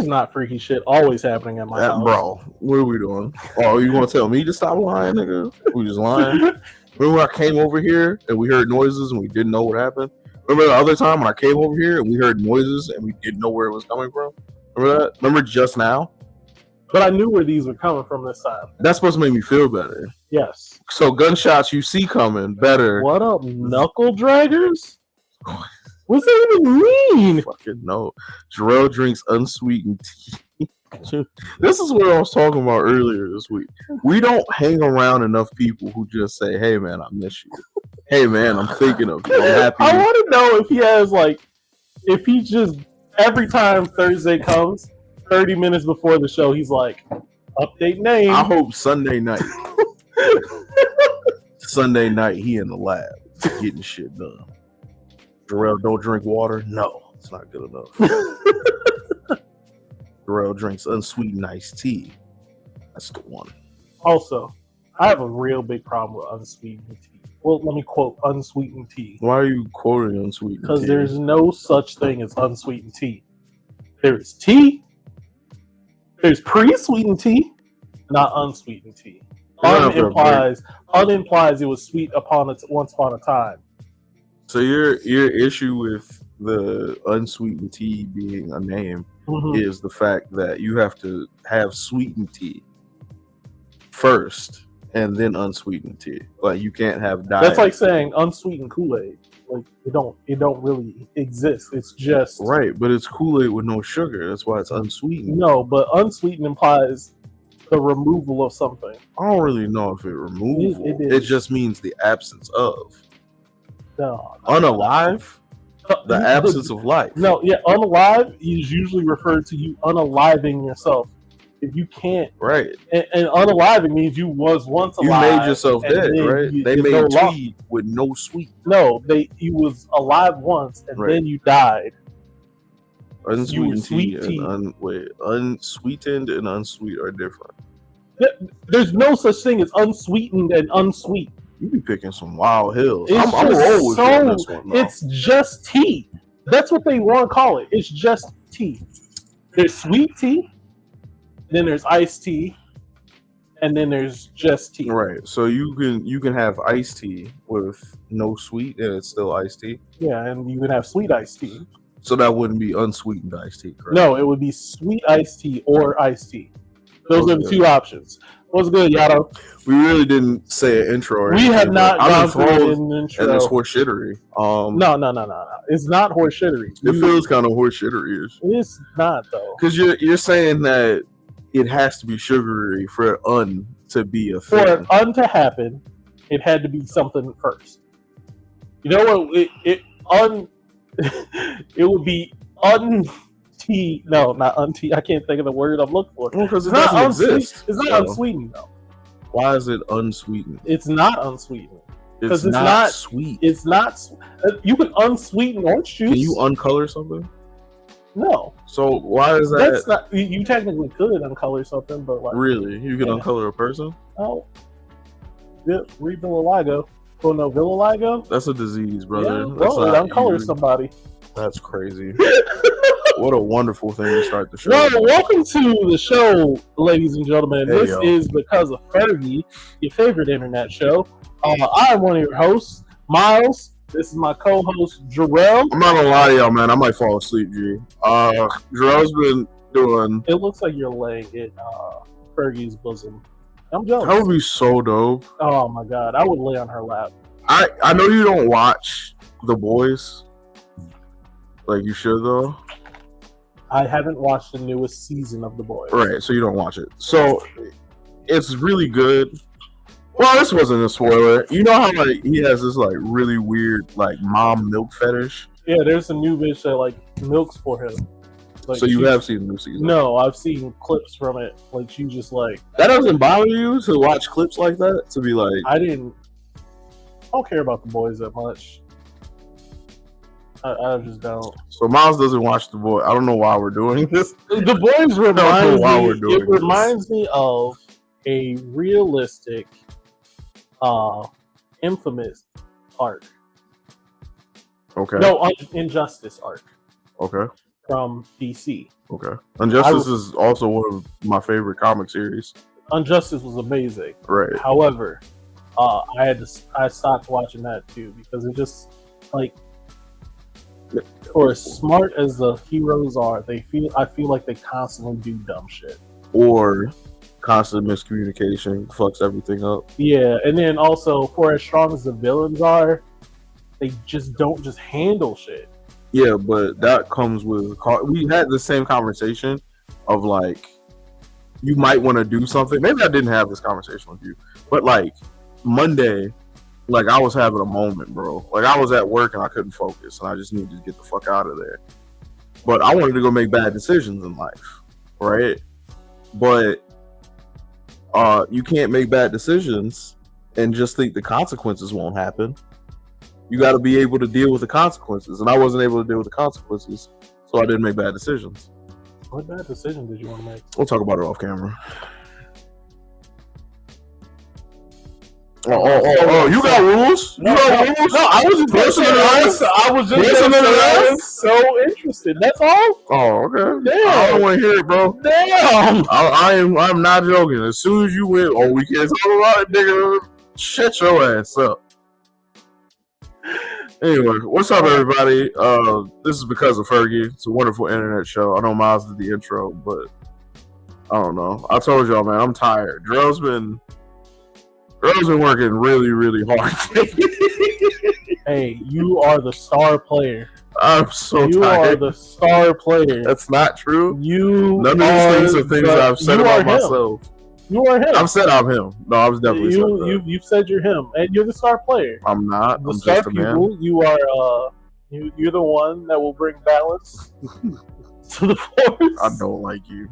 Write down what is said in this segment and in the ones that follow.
There's not freaky shit always happening at my house. Bro, what are we doing? Oh, you gonna tell me to stop lying, nigga? We just lying. Remember when I came over here and we heard noises and we didn't know what happened? Remember the other time when I came over here and we heard noises and we didn't know where it was coming from? Remember that? Remember just now? But I knew where these were coming from this time. That's supposed to make me feel better. Yes. So gunshots you see coming better. What up, knuckle draggers? What's that even mean? Fucking no. Jarrell drinks unsweetened tea. This is what I was talking about earlier this week. We don't hang around enough people who just say, "Hey man, I miss you. Hey man, I'm thinking of you. I'm happy." I want to know if he has if he just every time Thursday comes, 30 minutes before the show, he's like, "Update name." I hope Sunday night. Sunday night, he in the lab getting shit done. Jarrell don't drink water. No, it's not good enough. Jarrell drinks unsweetened iced tea. That's the one. Also, I have a real big problem with unsweetened tea. Well, let me quote unsweetened tea. Why are you quoting unsweetened tea? Because there's no such thing as unsweetened tea. There's tea. There's pre-sweetened tea, not unsweetened tea. Un implies it was sweet once upon a time. So your issue with the unsweetened tea being a name is the fact that you have to have sweetened tea first and then unsweetened tea. Like you can't have diet. That's like saying unsweetened Kool-Aid. Like it don't really exist. It's just right, but it's Kool-Aid with no sugar. That's why it's unsweetened. No, but unsweetened implies the removal of something. I don't really know if it removes. It just means the absence of. No. Unalive? The absence of life. No, yeah, unalive is usually referred to you unaliving yourself. If you can't, right? And unaliving means you was once alive. You made yourself dead, right? They made tea with no sweet. No, you was alive once and then you died. Unsweetened tea and unsweetened and unsweet are different. There's no such thing as unsweetened and unsweet. You be picking some wild hills. I'm roll with you on this one. No. It's just tea. That's what they want to call it. It's just tea. There's sweet tea, then there's iced tea, and then there's just tea. Right. So you can have iced tea with no sweet and it's still iced tea. Yeah, and you can have sweet iced tea. So that wouldn't be unsweetened iced tea, correct? No, it would be sweet iced tea or iced tea. Those are the two options. What's good, Yato? We really didn't say an intro. We have not gone through an intro. And it's horseshittery. No. It's not horseshittery. It feels kind of horseshittery-ish. It's not, though. Because you're saying that it has to be sugary for un to be a thing. For un to happen, it had to be something first. You know what? It would be tea. No, not untea. I can't think of the word I'm looking for. Because it doesn't exist. It's not unsweetened though. Why is it unsweetened? It's not unsweetened. It's not sweet. It's not. You can unsweeten orange juice. Can you uncolor something? No. So why is that? That's not. You technically could uncolor something, but like really, you can uncolor a person? Oh, yeah. Read vitiligo. Oh no, vitiligo. That's a disease, brother. Yeah, well, it uncolors somebody. That's crazy. What a wonderful thing to start the show. Well, welcome to the show, ladies and gentlemen. This is Because of Fergie, your favorite internet show. I'm one of your hosts, Miles. This is my co-host, Jarrell. I'm not gonna lie to y'all, man. I might fall asleep, G. Jarrell's been doing... It looks like you're laying in Fergie's bosom. I'm jealous. That would be so dope. Oh, my God. I would lay on her lap. I know you don't watch The Boys. Like, you should, though. I haven't watched the newest season of The Boys. Right, so you don't watch it. So, it's really good. Well, this wasn't a spoiler. You know how, like, he has this, like, really weird, like, mom milk fetish? Yeah, there's a new bitch that, like, milks for him. Like, so you have seen the new season? No, I've seen clips from it. Like, she just, like... That doesn't bother you to watch clips like that? To be like... I don't care about The Boys that much. I just don't. So Miles doesn't watch The Boys. I don't know why we're doing this. The Boys reminds me of a realistic, infamous arc. Okay. No, Injustice arc. Okay. from DC. Okay. Injustice is also one of my favorite comic series. Injustice was amazing. Right. However, I stopped watching that too because it just like, for as smart as the heroes are, I feel like they constantly do dumb shit. Or constant miscommunication fucks everything up. Yeah, and then also for as strong as the villains are, they just don't just handle shit. Yeah, but that comes with, we had the same conversation of like, you might want to do something. Maybe I didn't have this conversation with you, but like Monday, like I was having a moment, bro. Like I was at work and I couldn't focus and I just needed to get the fuck out of there. But I wanted to go make bad decisions in life, right? But you can't make bad decisions and just think the consequences won't happen. You got to be able to deal with the consequences, and I wasn't able to deal with the consequences, so I didn't make bad decisions. What bad decision did you want to make? We'll talk about it off camera. Oh! You got rules? No, I was just listening to that. I was just listening to that. I was so interested. That's all. Oh, okay. Damn. I don't want to hear it, bro. Damn. I'm not joking. As soon as you went, oh, we can't talk about it, nigga. Shut your ass up. Anyway, what's up, everybody? This is Because of Fergie. It's a wonderful internet show. I know Miles did the intro, but I don't know. I told y'all, man, I'm tired. Drell's been working really, really hard. Hey, you are the star player. I'm so you tired. You are the star player. That's not true. None of these things are things I've said about myself. You are him. I've said I'm him. No, I was definitely said that. You've said you're him, and you're the star player. I'm not. The I'm star just a people, man. You are. You're the one that will bring balance to the force. I don't like you.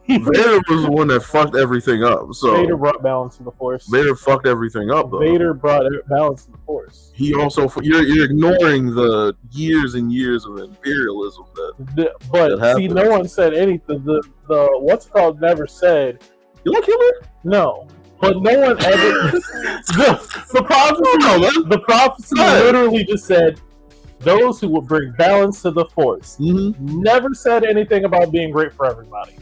Vader was the one that fucked everything up. So Vader brought balance to the force. Vader fucked everything up, though. Vader brought balance to the force. He also you're ignoring the years and years of imperialism but see, no one said anything. The what's it called never said. You like Hitler? No, but no one ever. the prophecy literally just said those who will bring balance to the force. Mm-hmm. Never said anything about being great for everybody.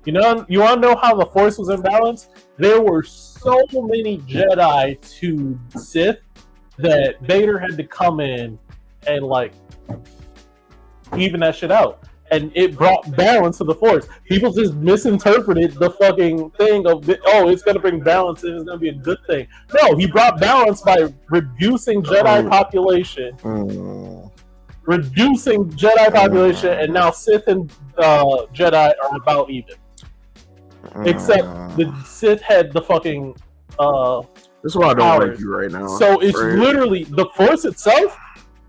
You want to know how the force was in balance? There were so many Jedi to Sith that Vader had to come in and like even that shit out. And it brought balance to the force. People just misinterpreted the fucking thing of, it's going to bring balance and it's going to be a good thing. No, he brought balance by reducing Jedi population. Reducing Jedi population, and now Sith and Jedi are about even. Except the Sith had the fucking this is why I don't powers. like you right now. So it's literally the force itself,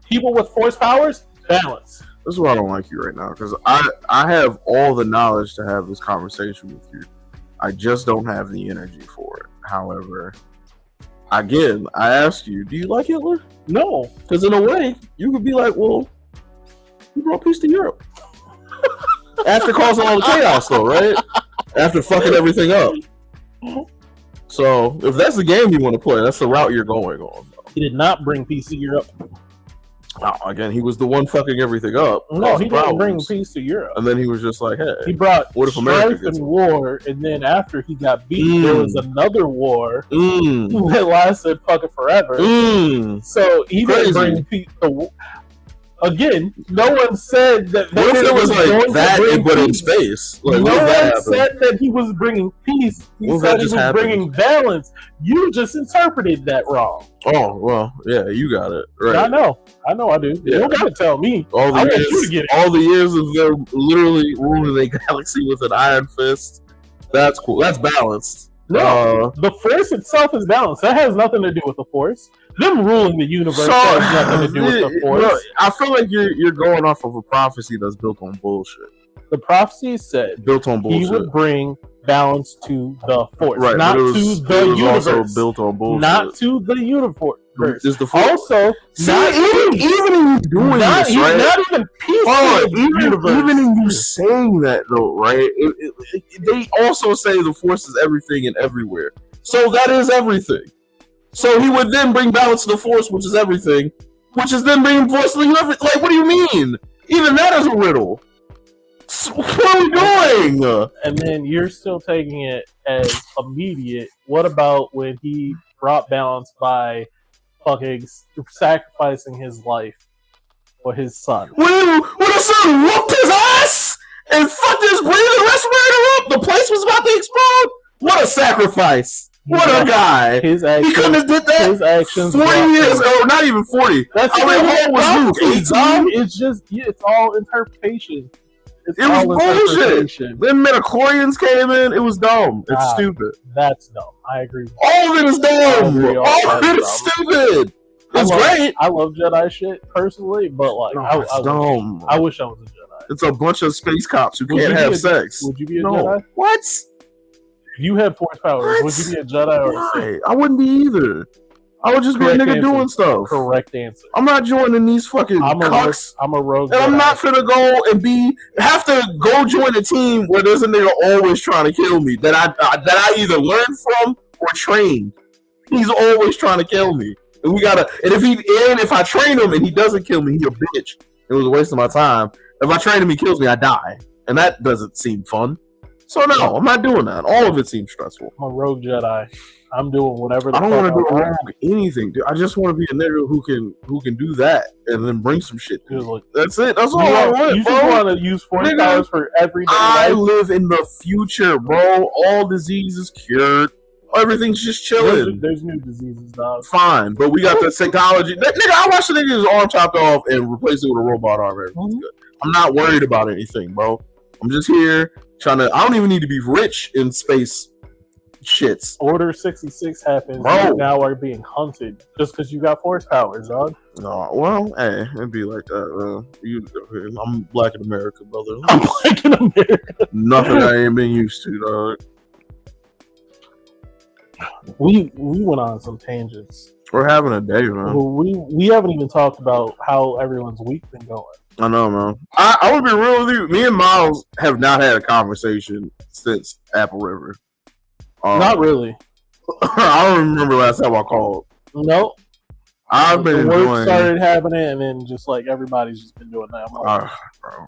people with force powers, balance. This is why I don't like you right now, because I have all the knowledge to have this conversation with you. I just don't have the energy for it. However, again, I ask you, do you like Hitler? No. Because in a way, you could be like, well, he brought peace to Europe. After causing all the chaos, though, right? After fucking everything up. So, if that's the game you want to play, that's the route you're going on. He did not bring peace to Europe. Again, he was the one fucking everything up. No, he didn't bring peace to Europe. And then he was just like, hey. He brought what if America strife and war, and then after he got beat, there was another war that lasted fucking forever. So he didn't bring peace. Again, no one said that. What if it was like that, but in space? Like, no one said that he was bringing peace. He said he was bringing balance. You just interpreted that wrong. Oh, well, yeah, you got it. Right. I know I do. Yeah. You don't gotta tell me. All the years of them literally ruling a galaxy with an iron fist. That's cool. That's balanced. No, the force itself is balanced. That has nothing to do with the force. Them ruling the universe has nothing to do with the force. No, I feel like you're going off of a prophecy that's built on bullshit. The prophecy said built on bullshit. He would bring balance to the force, right? Not to the universe. Also built on bullshit. Not to the universe. Is the force also even in you doing this, right? Not even peaceful. Even in you saying that, though, right? They also say the force is everything and everywhere. So that is everything. So he would then bring balance to the force, which is everything, which is then bringing force to the universe. Like, what do you mean? Even that is a riddle. So what are we doing? And then you're still taking it as immediate. What about when he brought balance by fucking sacrificing his life for his son? When his son whooped his ass and fucked his breathing respirator up, the place was about to explode. What a sacrifice! What a guy! His actions, he couldn't have did that. His actions. 40 years, or not even 40. That's how many was Luke? 18? It's just it's all interpretation. It was bullshit. Then midichlorians came in. It was dumb. It's stupid. That's dumb. I agree. All of it is dumb. All of it is stupid. It's great. I love Jedi shit personally, but like, it's dumb. I wish I was a Jedi. It's a bunch of space cops who can't have sex. Would you be a Jedi? What? If you had force powers, would you be a Jedi or a Sith? I wouldn't be either. I would just be a nigga doing stuff. Correct answer. I'm not joining these fucking cucks. I'm a rogue. And I'm not finna go and have to go join a team where there's a nigga always trying to kill me that I either learned from or trained. He's always trying to kill me. And if I train him and he doesn't kill me, he's a bitch. It was a waste of my time. If I train him, he kills me, I die. And that doesn't seem fun. So no, I'm not doing that. All of it seems stressful. I'm a rogue Jedi. I'm doing whatever. I don't want to do rogue anything, dude. I just want to be a nigga who can do that and then bring some shit. That's it. That's all I want. You just want to use force powers for every day. I live in the future, bro. All diseases cured. Everything's just chilling. There's new diseases, dog. Fine, but we got the technology. Nigga, I watched the nigga's arm chopped off and replaced it with a robot arm. Everything's good. I'm not worried about anything, bro. I'm just here trying to. I don't even need to be rich in space shits. Order 66 happens. Bro. You now are being hunted just because you got force powers, dog. No, well, hey, it'd be like that. I'm black in America, brother. I'm black in America. Nothing I ain't been used to, dog. We went on some tangents. We're having a day, man. We haven't even talked about how everyone's week been going. I know, man. I would be real with you. Me and Miles have not had a conversation since Apple River. Not really. I don't remember last time I called. Nope. I've been the work enjoying. Started happening, and then just like everybody's just been doing that. Like, bro.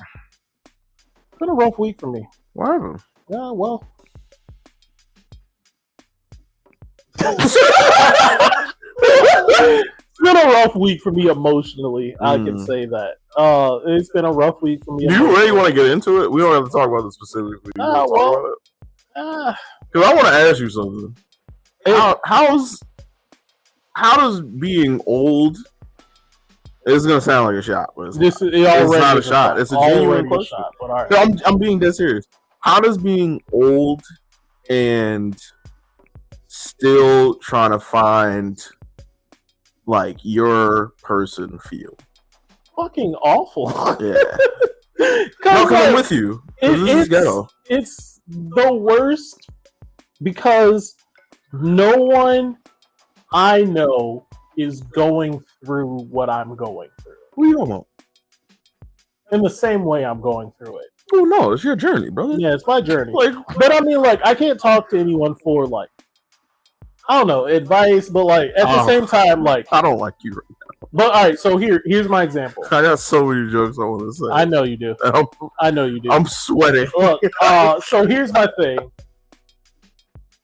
It's been a rough week for me. What happened? Yeah, well. It's been a rough week for me emotionally. I can say that. It's been a rough week for me. Do you really want to get into it? We don't have to talk about it specifically. Because I want to ask you something. How does being old? It's gonna sound like a shot, but it's not a shot. It's a genuine question. I'm being dead serious. How does being old and still trying to find like your person feel? Fucking awful. Yeah. I'm with you. It's the worst because no one I know is going through what I'm going through. What you don't know? In the same way I'm going through it. Oh no, it's your journey, brother. Yeah, it's my journey. But I mean, I can't talk to anyone for I don't know, advice, but at the same time, I don't like you right now. But all right, so here's my example. I got so many jokes I want to say. I know you do. I know you do. I'm sweating. Look, so here's my thing.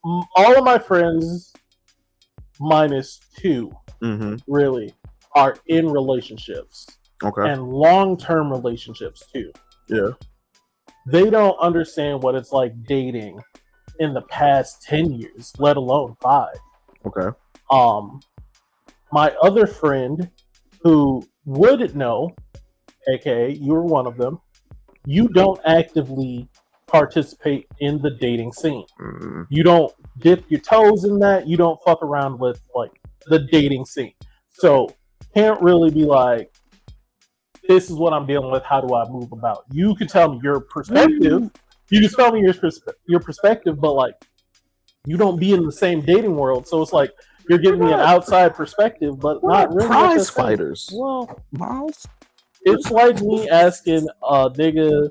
All of my friends, minus two, really, are in relationships. Okay. And long-term relationships too. Yeah. They don't understand what it's like dating in the past 10 years, let alone 5. Okay. My other friend who would know, aka you're one of them, you don't actively participate in the dating scene. You don't dip your toes in that. You don't fuck around with the dating scene. So can't really be like, this is what I'm dealing with. How do I move about? You can tell me your perspective. You can tell me your perspective, but you don't be in the same dating world. So it's like you're giving me an outside perspective, but not really. Prize fighters. Well, Miles, it's like me asking a nigga,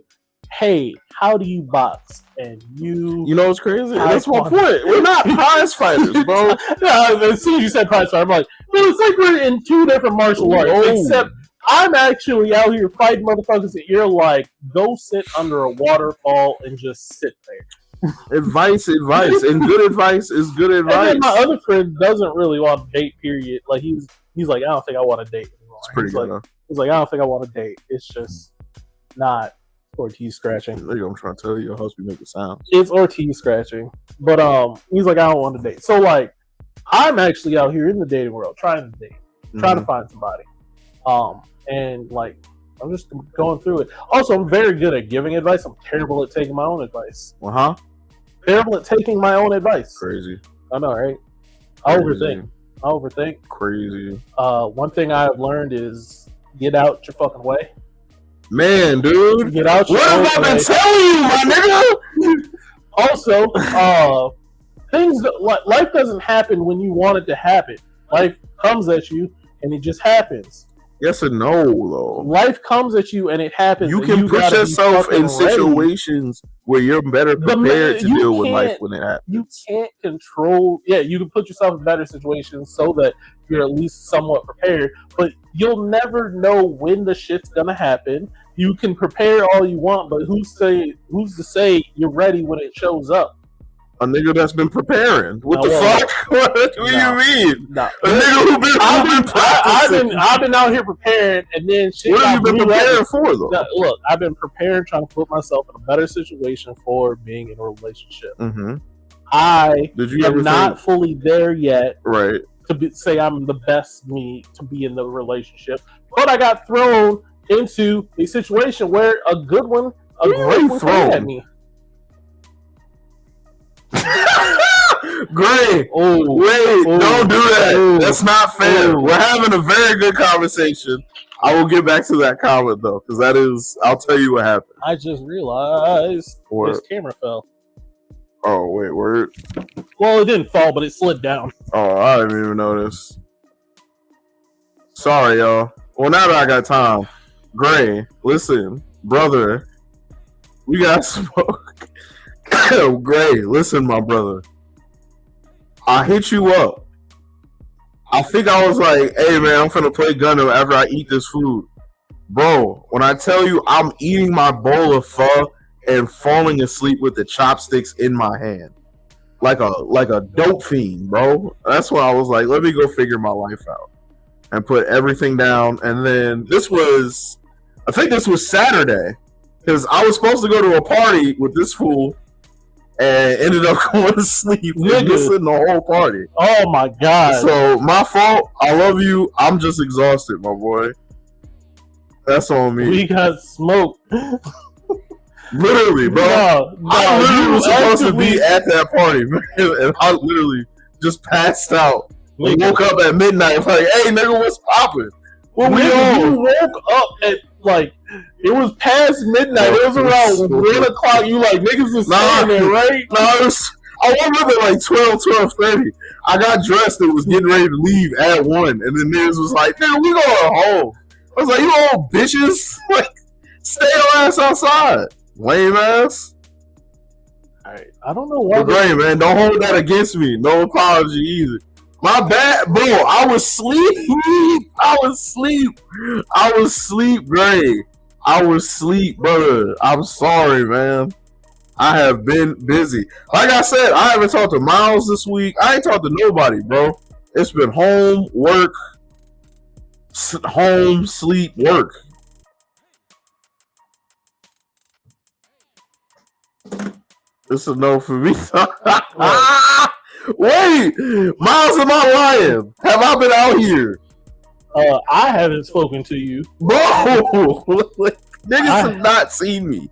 "Hey, how do you box?" And you know what's crazy? That's my point. We're not prize fighters, bro. As soon as you said prize fighter, I'm like, well, it's like we're in 2 different martial arts. Except I'm actually out here fighting motherfuckers that you're like, go sit under a waterfall and just sit there. Advice, and good advice is good advice. And then my other friend doesn't really want to date. Period. Like he's like, I don't think I want to date anymore. It's pretty good. He's like, I don't think I want to date. It's just not Ortiz scratching. I'm trying to tell you, your house be making sounds. It's Ortiz scratching, but he's like, I don't want to date. So like, I'm actually out here in the dating world trying to date, trying to find somebody, and like, I'm just going through it. Also, I'm very good at giving advice. I'm terrible at taking my own advice. Terrible at taking my own advice. Crazy. I know, right? I overthink. Crazy. One thing I've learned is get out your fucking way. Man, dude. Get out your What have I been telling you, my nigga? Also, life doesn't happen when you want it to happen. Life comes at you and it just happens. Yes and no, though. Life comes at you and it happens. You can put yourself in situations where you're better prepared to deal with life when it happens. You can't control. Yeah, you can put yourself in better situations so that you're at least somewhat prepared, but you'll never know when the shit's gonna happen. You can prepare all you want, but who's to say you're ready when it shows up? A nigga that's been preparing. What the fuck? What do you mean? No. A nigga who been practicing. I've been out here preparing, and then shit. What have you been preparing for, though? No, look, I've been preparing, trying to put myself in a better situation for being in a relationship. Mm-hmm. I am not fully there yet, right? To say I'm the best me to be in the relationship, but I got thrown into a situation where a great one came at me. Great. Don't do that. That's not fair. We're having a very good conversation. I will get back to that comment though, because that is. I'll tell you what happened. I just realized his camera fell. Oh wait, word. Well, it didn't fall, but it slid down. Oh, I didn't even notice. Sorry, y'all. Well, now that I got time, Gray, listen, brother, we got smoke. Gray, listen, my brother. I hit you up. I think I was like, hey man, I'm finna play Gundam after I eat this food. Bro, when I tell you I'm eating my bowl of pho and falling asleep with the chopsticks in my hand. Like a dope fiend, bro. That's when I was like, let me go figure my life out. And put everything down. And then I think this was Saturday. Because I was supposed to go to a party with this fool and ended up going to sleep and missing the whole party. Oh my god. So my fault. I love you. I'm just exhausted, my boy. That's on me. We got smoked. Literally, bro. I literally was supposed to be at that party, man, and I literally just passed out. We woke up at midnight, like, hey, nigga, what's poppin'? Well, you woke up at, like, it was past midnight. It was around 1 o'clock. You like, niggas is standing there, right? No, I woke up at like 12:30. I got dressed and was getting ready to leave at 1. And then niggas was like, nigga, we going home. I was like, you all bitches. Like, stay your ass outside. Lame ass. Alright, I don't know why. But great, man. Don't hold that against me. No apology either. My bad, bro. I was asleep. I was asleep, Gray. I was asleep, brother. I'm sorry, man. I have been busy. Like I said, I haven't talked to Miles this week. I ain't talked to nobody, bro. It's been home, work, home, sleep, work. This is no for me. Wait, Miles, am I lying? Have I been out here? I haven't spoken to you, bro. Niggas have not seen me.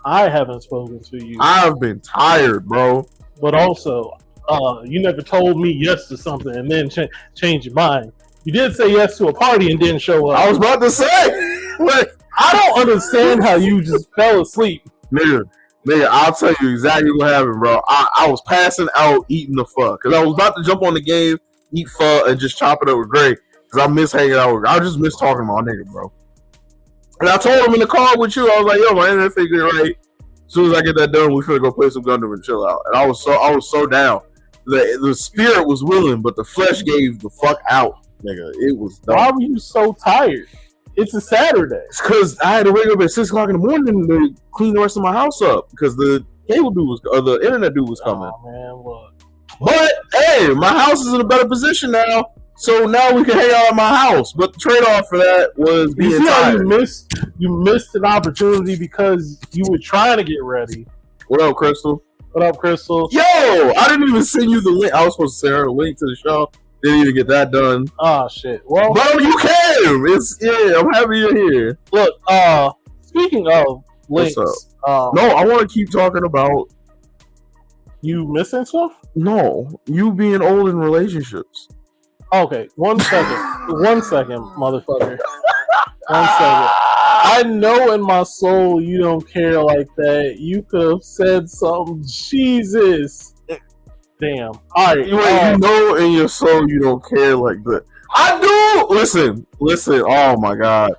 I haven't spoken to you. I've been tired, bro. But also, you never told me yes to something and then change your mind. You did say yes to a party and didn't show up. I was about to say, like, I don't understand how you just fell asleep, nigga, I'll tell you exactly what happened, bro. I was passing out eating the pho. Because I was about to jump on the game, eat pho, and just chop it up with Greg. Because I miss hanging out with I just miss talking to my nigga, bro. And I told him in the car with you, I was like, yo, my internet figure right. As soon as I get that done, we finna go play some Gundam and chill out. And I was so down. The spirit was willing, but the flesh gave the fuck out, nigga. It was dumb. Why were you so tired? It's a Saturday. It's because I had to wake up at 6 o'clock in the morning to clean the rest of my house up because the cable dude was, or the internet dude was coming. Oh man, look. But hey, my house is in a better position now, so now we can hang out at my house. But the trade-off for that was being tired. You missed an opportunity because you were trying to get ready. What up, Crystal? What up, Crystal? Yo, I didn't even send you the link. I was supposed to send her a link to the show. Didn't even get that done. Oh shit. Well, but you came. I'm happy you're here. Look, speaking of links, no, I want to keep talking about you missing stuff. No, you being old in relationships. Okay, 1 second. 1 second, motherfucker. 1 second. I know in my soul you don't care like that. You could have said something. Jesus. Damn. All right. You know in your soul you don't care like that. I do. Listen. Oh my god.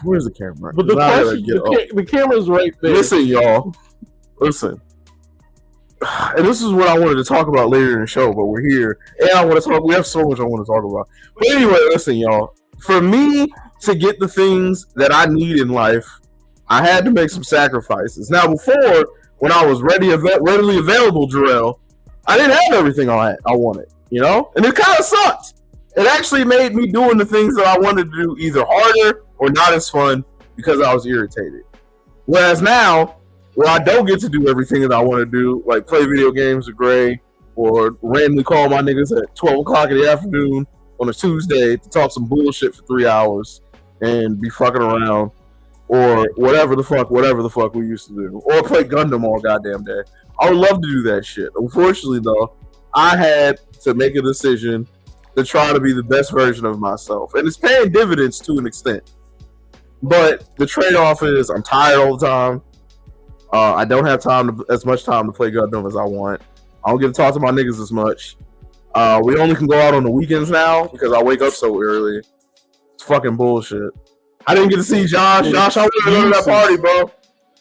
Where's the camera? But the camera's right there. Listen, y'all. Listen. And this is what I wanted to talk about later in the show, but we're here, and I want to talk. We have so much I want to talk about. But anyway, listen, y'all. For me to get the things that I need in life, I had to make some sacrifices. Now, before, when I was readily available, Jarrell, I didn't have everything I wanted, you know? And it kind of sucked. It actually made me doing the things that I wanted to do either harder or not as fun because I was irritated. Whereas now, where I don't get to do everything that I want to do, like play video games with Gray or randomly call my niggas at 12 o'clock in the afternoon on a Tuesday to talk some bullshit for 3 hours and be fucking around, or whatever the fuck we used to do, or play Gundam all goddamn day. I would love to do that shit. Unfortunately, though, I had to make a decision to try to be the best version of myself, and it's paying dividends to an extent. But the trade-off is I'm tired all the time. I don't have as much time to play Gundam as I want. I don't get to talk to my niggas as much. We only can go out on the weekends now because I wake up so early. It's fucking bullshit. I didn't get to see Josh. Josh, I wanted to go to that party, bro.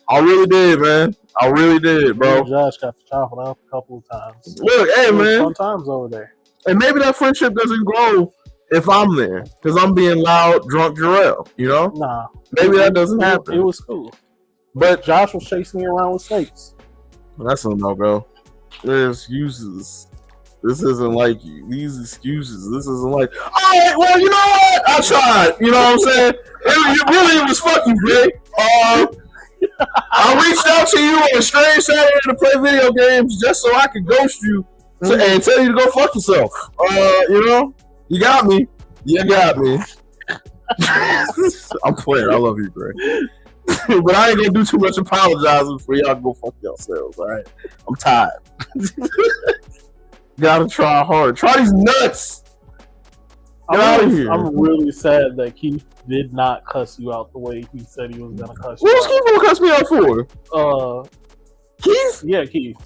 I really did, man. I really did, bro. Josh got to chop it up a couple of times. Look, hey, man. Fun times over there. And maybe that friendship doesn't grow if I'm there because I'm being loud, drunk Jarrell, you know? Nah. Maybe that doesn't happen. It was cool. But Josh was chasing me around with snakes. That's a no-go. There's excuses. This isn't like you. These excuses. This isn't like, all right, well, you know what? I tried. You know what I'm saying? It was fucking great. I reached out to you on a strange Saturday to play video games just so I could ghost you and tell you to go fuck yourself. You know? You got me. You got me. I'm playing. I love you, Gray. But I ain't gonna do too much apologizing for y'all to go fuck yourselves, alright? I'm tired. Gotta try hard. Try these nuts! Get out of here. I'm really sad that Keith did not cuss you out the way he said he was gonna cuss you out. What was Keith gonna cuss me out for? Keith? Yeah, Keith.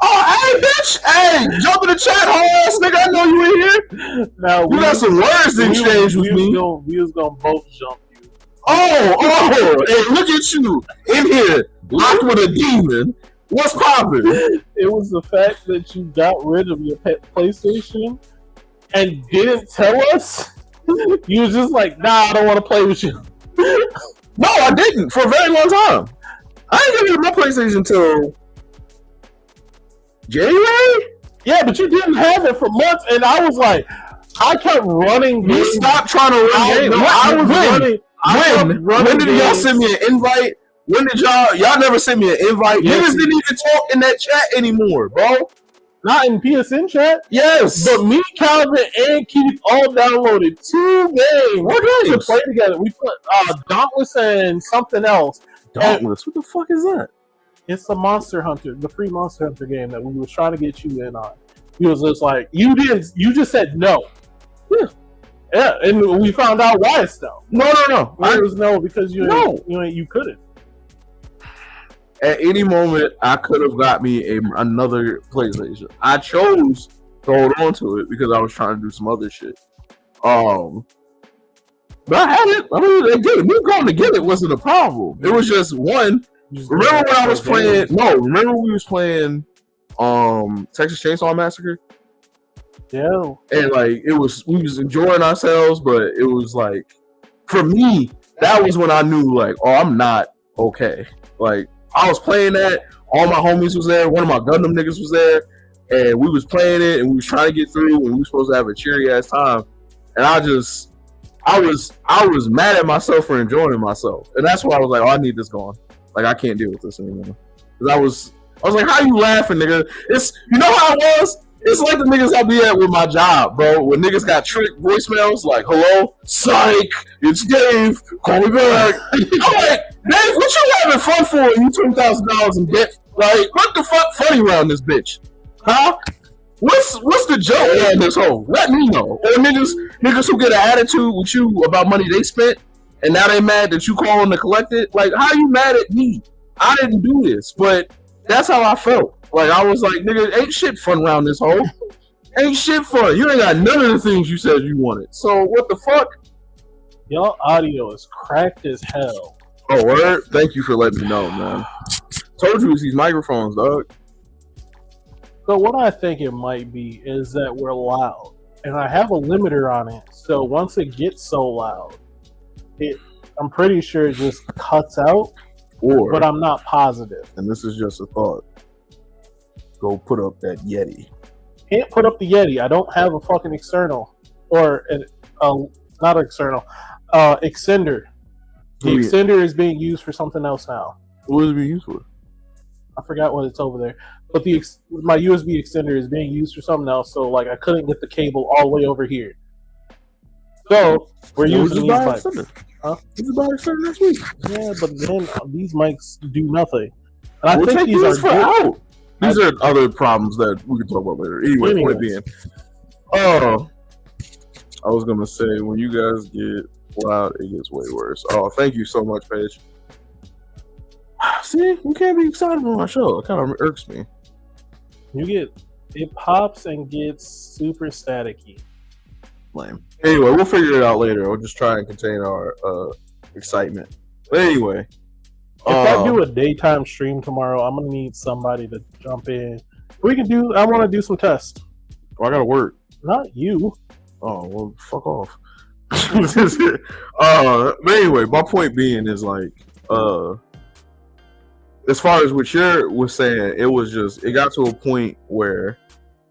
Oh, hey, bitch! Hey, jump in the chat, whole ass nigga. I know you in here. Now, you got some words to exchange with me. We was gonna both jump. Oh, hey, look at you in here, locked with a demon. What's poppin'? It was the fact that you got rid of your pet PlayStation and didn't tell us. You was just like, nah, I don't want to play with you. No, I didn't for a very long time. I didn't get rid of my PlayStation until January. Yeah, but you didn't have it for months, and I was like, I kept running. You stopped trying to run games. No, I was running. When did y'all send me an invite? When did y'all never sent me an invite? Yes. Niggas didn't even talk in that chat anymore, bro. Not in PSN chat? Yes. But me, Calvin, and Keith all downloaded 2 games. What games? To play together. We put Dauntless and something else. Dauntless? What the fuck is that? It's the Monster Hunter, the free Monster Hunter game that we were trying to get you in on. He was just like, you just said no. Yeah. Yeah, and we found out why it's no. No. It was no because you couldn't. At any moment, I could have got me another PlayStation. I chose to hold on to it because I was trying to do some other shit. But I had it. I mean, me going to get it wasn't a problem. It was just one. Remember when I was playing? No, remember we was playing Texas Chainsaw Massacre? Yeah. And like we was enjoying ourselves, but it was like for me, that was when I knew like, oh, I'm not okay. Like I was playing that, all my homies was there, one of my Gundam niggas was there, and we was playing it and we was trying to get through and we were supposed to have a cheery ass time. And I was mad at myself for enjoying myself. And that's why I was like, oh, I need this gone. Like I can't deal with this anymore. Cause I was like, how you laughing, nigga? It's you know how it was? It's like the niggas I be at with my job, bro. When niggas got tricked voicemails like, hello, psych, it's Dave, call me back. I'm like, Dave, what you having fun for? You $20,000 in debt. Like, what the fuck funny around this bitch? Huh? What's the joke around this hole? Let me know. Or niggas who get an attitude with you about money they spent, and now they mad that you calling to collect it. Like, how you mad at me? I didn't do this, but that's how I felt. Like, I was like, nigga, ain't shit fun around this hole. Ain't shit fun. You ain't got none of the things you said you wanted. So, what the fuck? Y'all audio is cracked as hell. Oh, word? Thank you for letting me know, man. Told you it's these microphones, dog. So, what I think it might be is that we're loud. And I have a limiter on it. So, once it gets so loud, I'm pretty sure it just cuts out. But I'm not positive. And this is just a thought. Go put up that Yeti. Can't put up the Yeti. I don't have a fucking external. Or, not external. Extender. The extender is being used for something else now. What is it being used for? I forgot what it's over there. But my USB extender is being used for something else. So, like, I couldn't get the cable all the way over here. So, we're using these mics. Huh? It's about extender next week. Yeah, but then these mics do nothing. And I we'll think these are out. These are other problems that we can talk about later. Anyway, point being. Oh, I was going to say, when you guys get loud, it gets way worse. Oh, thank you so much, Paige. See, we can't be excited on our show. It kind of irks me. It pops and gets super staticky. Lame. Anyway, we'll figure it out later. We'll just try and contain our excitement. But anyway. If I do a daytime stream tomorrow, I'm going to need somebody to jump in. I want to do some tests. Oh, I got to work. Not you. Oh, well, fuck off. But anyway, my point being is like, as far as what you was saying, it got to a point where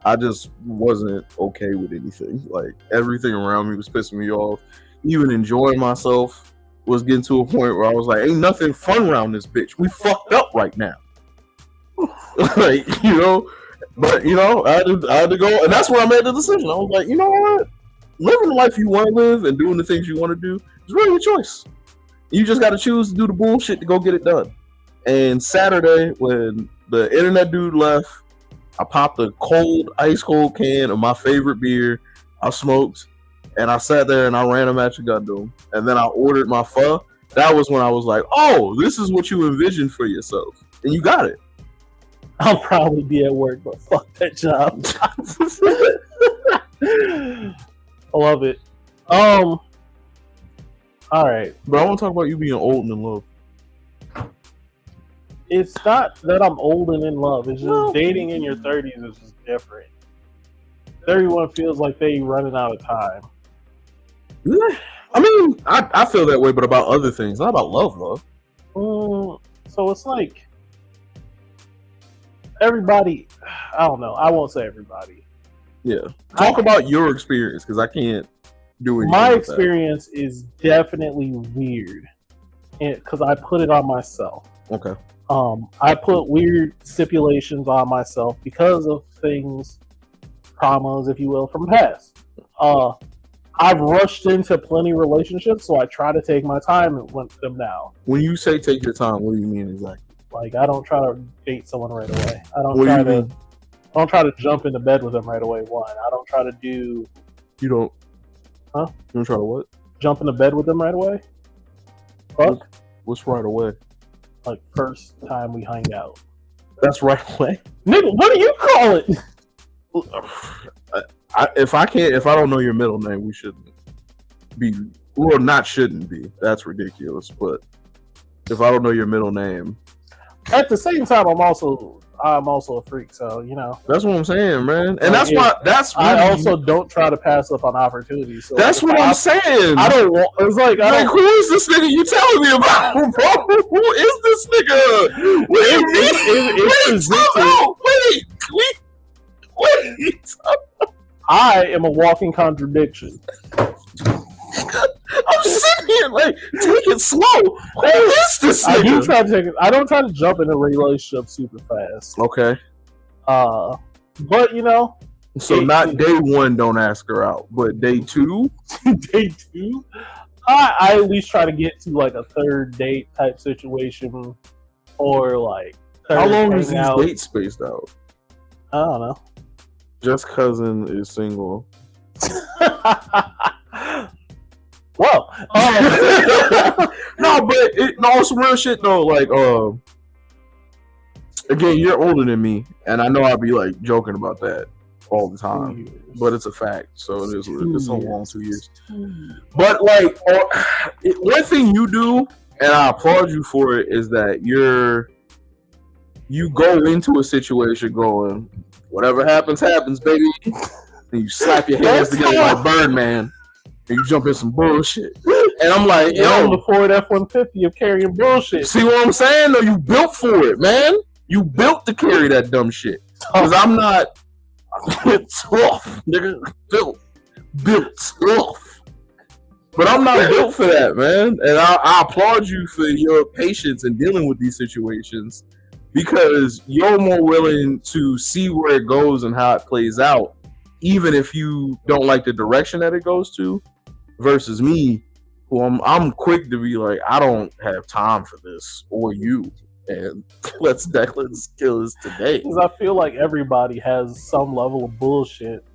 I just wasn't okay with anything. Like, everything around me was pissing me off. Even enjoying myself was getting to a point where I was like, ain't nothing fun around this bitch. We fucked up right now. Like, but, I had to go. And that's where I made the decision. I was like, you know what? Living the life you want to live and doing the things you want to do is really your choice. You just got to choose to do the bullshit to go get it done. And Saturday, when the internet dude left, I popped a ice cold can of my favorite beer. I smoked, and I sat there and I ran a match of Gundam. And then I ordered my pho. That was when I was like, oh, this is what you envisioned for yourself. And you got it. I'll probably be at work, but fuck that job. I love it. All right. But I want to talk about you being old and in love. It's not that I'm old and in love. It's just dating in your 30s is just different. Everyone feels like they running out of time. I mean, I feel that way, but about other things, not about love. So it's like everybody. I don't know. I won't say everybody. Yeah. Talk about your experience, because I can't do anything. My experience is definitely weird, because I put it on myself. Okay. I put weird stipulations on myself because of things, traumas, if you will, from the past. I've rushed into plenty of relationships, so I try to take my time with them now. When you say take your time, what do you mean exactly? Like, I don't try to date someone right away. I don't try to jump into bed with them right away. I don't try to do. You don't. Huh? You don't try to what? Jump into bed with them right away. Fuck. What's right away? Like, first time we hang out. That's right away. Nigga, what do you call it? If I don't know your middle name, we shouldn't be. Or not shouldn't be. That's ridiculous. But if I don't know your middle name, at the same time, I'm also a freak, so you know. That's what I'm saying, man. And Like, I also don't try to pass up on opportunities. So that's what I'm saying. I don't want. It's like who is this nigga you telling me about, bro? Who is this nigga? Wait. I am a walking contradiction. I'm sitting here like, take it slow. Who is this nigga? I do try to take it. I don't try to jump into a relationship super fast. Okay. But you know. So not day one, don't ask her out, but day two. Day two, I at least try to get to like a third date type situation, or like. How long is these dates spaced out? I don't know. Just cousin is single. Well, no, some real shit though. Like, again, you're older than me, and I know I'll be like joking about that all the time, but it's a fact. So it's a long 2 years. But like, one thing you do, and I applaud you for it, is that you go into a situation going, whatever happens, baby. And you slap your hands together like Birdman. And you jump in some bullshit. And I'm like, yo, the Ford F-150 of carrying bullshit. See what I'm saying? No, you built for it, man. You built to carry that dumb shit. Because I'm not tough, nigga. Built tough. But I'm not built for that, man. And I applaud you for your patience in dealing with these situations, because you're more willing to see where it goes and how it plays out, even if you don't like the direction that it goes to, versus me, who I'm quick to be like, I don't have time for this, or you, and let's kill this today. Because I feel like everybody has some level of bullshit,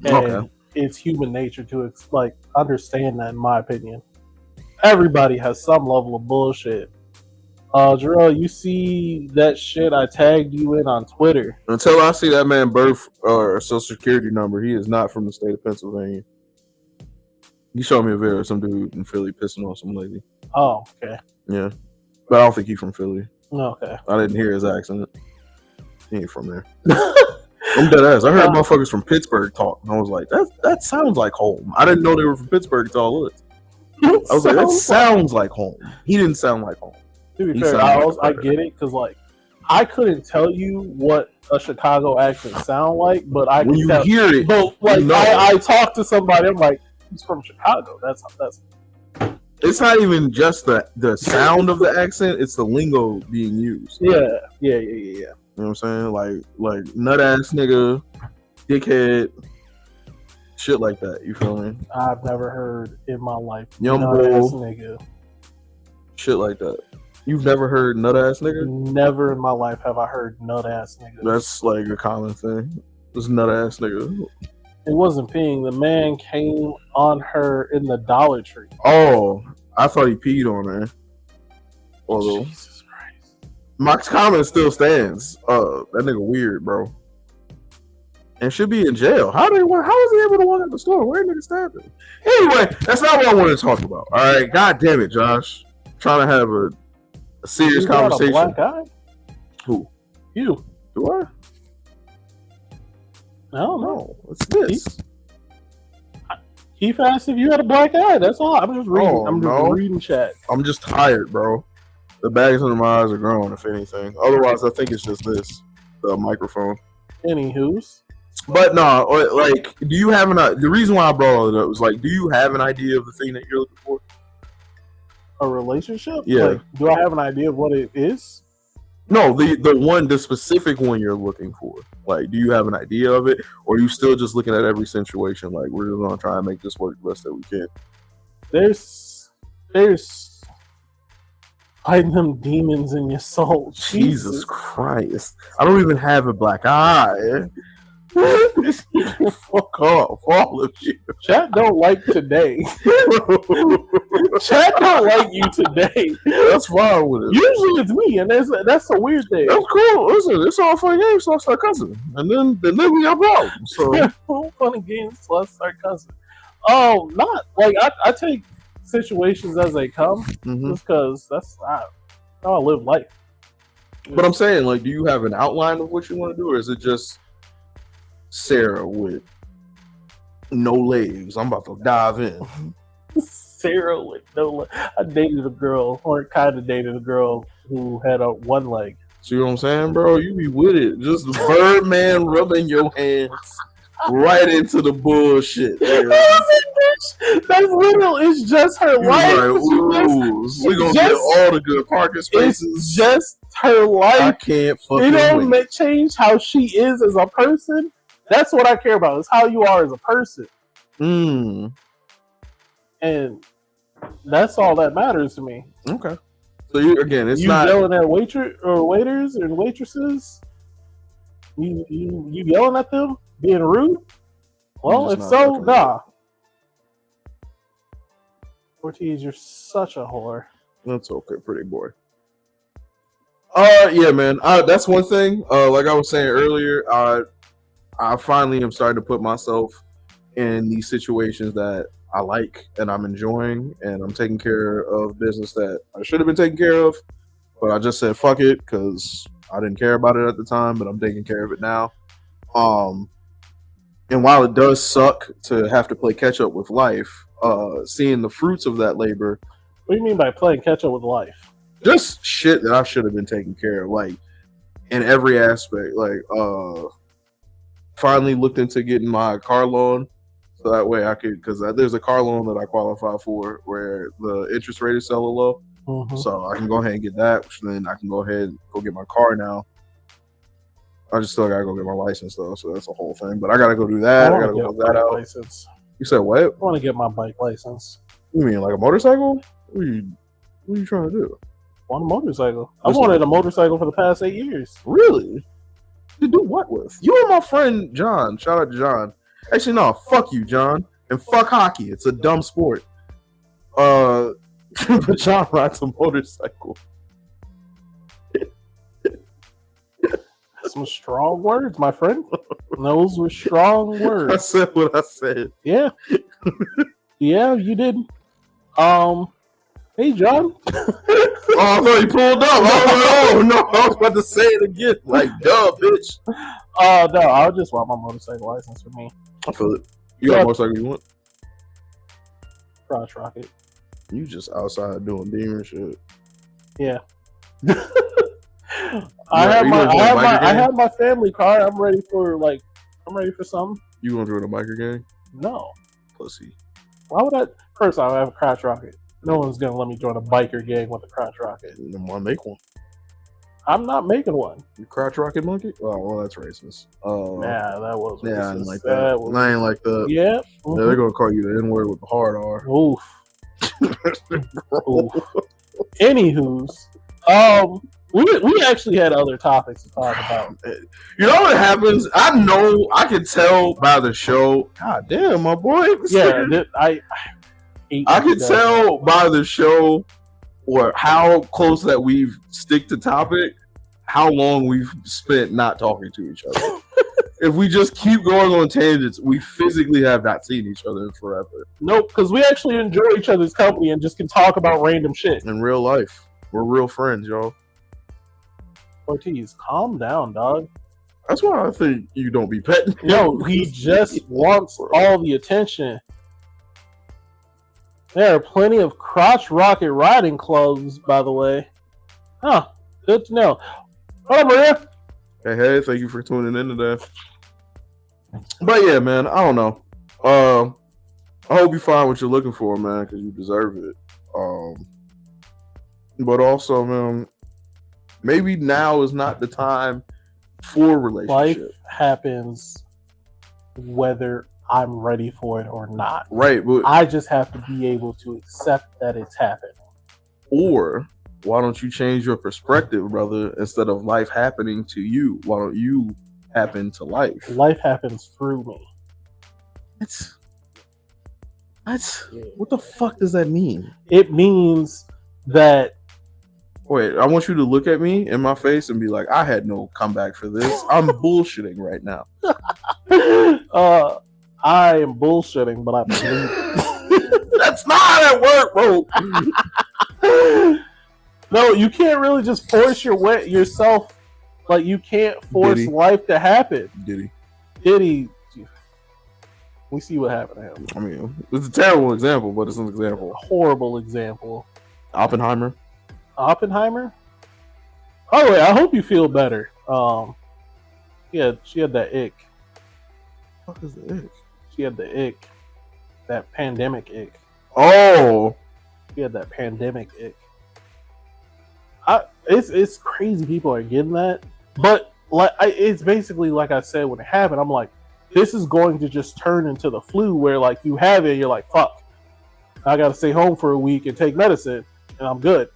and it's human nature to like understand that. In my opinion, everybody has some level of bullshit. Jarrell, you see that shit I tagged you in on Twitter? Until I see that man birth or social security number, he is not from the state of Pennsylvania. You showed me a video of some dude in Philly pissing on some lady. Oh, okay. Yeah. But I don't think he's from Philly. Okay. I didn't hear his accent. He ain't from there. I'm dead ass. I heard motherfuckers from Pittsburgh talk, and I was like, that sounds like home. I didn't know they were from Pittsburgh until I looked. I was like, that sounds like home. He didn't sound like home. To be fair, I get it, because like I couldn't tell you what a Chicago accent sound like, but I when can you hear it. But like, you know. I talked to somebody, I'm like, he's from Chicago. That's. It's not even just the sound of the accent; it's the lingo being used. Yeah. You know what I'm saying? Like nut ass nigga, dickhead, shit like that. You feel me? I've never heard in my life young nut boy, ass nigga, shit like that. You've never heard nut ass nigga? Never in my life have I heard nut ass nigga. That's like a common thing. This nut ass nigga. It wasn't peeing. The man came on her in the Dollar Tree. Oh, I thought he peed on her. Although, Jesus Christ. my comment still stands. That nigga weird, bro. And should be in jail. How was he able to walk out the store? Where nigga stabbed him? Anyway, that's not what I want to talk about. All right, god damn it, Josh. Trying to have a serious conversation. Got a black eye? Who? You. Do I? I don't know. What's this? Keith asked if you had a black eye. That's all. I'm just reading. Reading chat. I'm just tired, bro. The bags under my eyes are growing, if anything. Otherwise, I think it's just this, the microphone. Anywho's. But no, like, do you have the reason why I brought it up was like, do you have an idea of the thing that you're looking for? A relationship? Yeah. Like, do I have an idea of what it is? No, the specific one you're looking for. Like, do you have an idea of it, or are you still just looking at every situation like we're just gonna try and make this work the best that we can? There's fighting them demons in your soul. Jesus Christ! I don't even have a black eye. Fuck off, all of you. Chat don't like today. Chat don't like you today. That's fine with it. Usually it's me, and that's a weird thing. That's cool. Listen, it's all fun games, so I start cussing, and then we have problems. So fun games, so I start cussing. Oh, not like I take situations as they come, just because that's how I live life. But I'm saying, like, do you have an outline of what you want to do, or is it just Sarah with no legs? I'm about to dive in. Sarah with no leg. I dated a girl, or kind of dated a girl who had a one leg. See what I'm saying, bro? You be with it. Just the Birdman rubbing your hands right into the bullshit. That's literal. It's just her life. Like, we gonna get all the good parking spaces. It's just her life. I can't fucking It don't wait. change how she is as a person. That's what I care about. Is how you are as a person. And that's all that matters to me. Okay. So you it's you not yelling at waiters and waitresses. You yelling at them, being rude. Well, if so, nah. Ortiz, you're such a whore. That's okay, pretty boy. Yeah, man. That's one thing. Like I was saying earlier, I finally am starting to put myself in these situations that I like and I'm enjoying, and I'm taking care of business that I should have been taking care of, but I just said fuck it because I didn't care about it at the time, but I'm taking care of it now. And while it does suck to have to play catch up with life, seeing the fruits of that labor. What do you mean by playing catch up with life? Just shit that I should have been taking care of, like in every aspect. Like, finally looked into getting my car loan, so that way I could, because there's a car loan that I qualify for where the interest rate is hella low. So I can go ahead and get that, which then I can go ahead and go get my car now. I just still gotta go get my license though, so that's a whole thing. But I gotta go do that. I gotta go put that out. License. You said what? I want to get my bike license. You mean like a motorcycle? What are you trying to do? On a motorcycle. I wanted a motorcycle for the past 8 years. Really? To do what with? You and my friend John. Shout out to John. Actually, no. Fuck you, John, and fuck hockey. It's a dumb sport. But John rides a motorcycle. Some strong words, my friend. Those were strong words. I said what I said. Yeah. Yeah, you did. Hey, John. Oh, I thought you pulled up. Oh, no. I was about to say it again. Like, duh, bitch. No, I just want my motorcycle license for me. I feel it. You got a motorcycle you want? Crotch rocket. You just outside doing demon shit. Yeah. I have my family car. I'm ready for something. You gonna join a biker gang? No. Pussy. Why would I? First off, I have a crotch rocket. No one's gonna let me join a biker gang with a crotch rocket. Then why make one? I'm not making one. You crotch rocket monkey? Oh, well, that's racist. Nah, that was racist. Yeah, I didn't like that. I ain't like that. Yeah. Yeah, they're gonna call you the N-word with the hard R. Oof. Oof. Anywho's, we actually had other topics to talk about. You know what happens? I can tell by the show. God damn, my boy. Yeah, I can tell by the show or how close that we've stick to topic, how long we've spent not talking to each other. If we just keep going on tangents, we physically have not seen each other in forever. Nope, because we actually enjoy each other's company and just can talk about random shit. In real life. We're real friends, y'all. Ortiz, calm down, dog. That's why I think you don't be petting him. No, he just wants all the attention. There are plenty of crotch rocket riding clubs, by the way. Huh, good to know. Hello, Maria. Hey, thank you for tuning in today. But yeah, man, I don't know. I hope you find what you're looking for, man, because you deserve it. But also, man, maybe now is not the time for a relationship. Life happens whether I'm ready for it or not. Right, but I just have to be able to accept that it's happening. Or why don't you change your perspective, brother? Instead of life happening to you, why don't you happen to life? Life happens through me. What the fuck does that mean? It means that. Wait, I want you to look at me in my face and be like, I had no comeback for this. I'm bullshitting right now. I am bullshitting, but I believe That's not how that works, bro. No, you can't really just force yourself. Like, you can't force Did he? life to happen. Did he? We see what happened to him. I mean, it's a terrible example, but it's an example. Horrible example. Oppenheimer. Oh wait, I hope you feel better. Yeah, she had that ick. What is the ick? She had the ick. That pandemic ick. Oh. She had that pandemic ick. It's crazy people are getting that, but it's basically like I said when it happened. I'm like, this is going to just turn into the flu, where like you have it, and you're like, fuck, I got to stay home for a week and take medicine, and I'm good.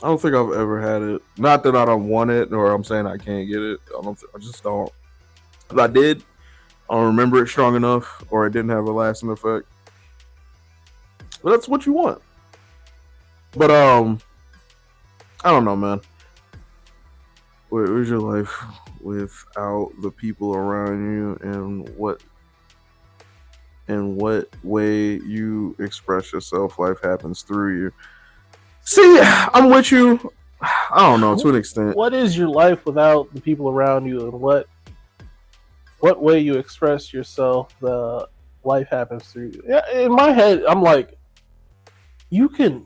I don't think I've ever had it. Not that I don't want it, or I'm saying I can't get it. I just don't. If I did, I don't remember it strong enough, or it didn't have a lasting effect. But that's what you want. But I don't know, man. Where's your life without the people around you, and what way you express yourself? Life happens through you. See, I'm with you. I don't know, to an extent. What is your life without the people around you, and what way you express yourself? The life happens through you. Yeah, in my head, I'm like, you can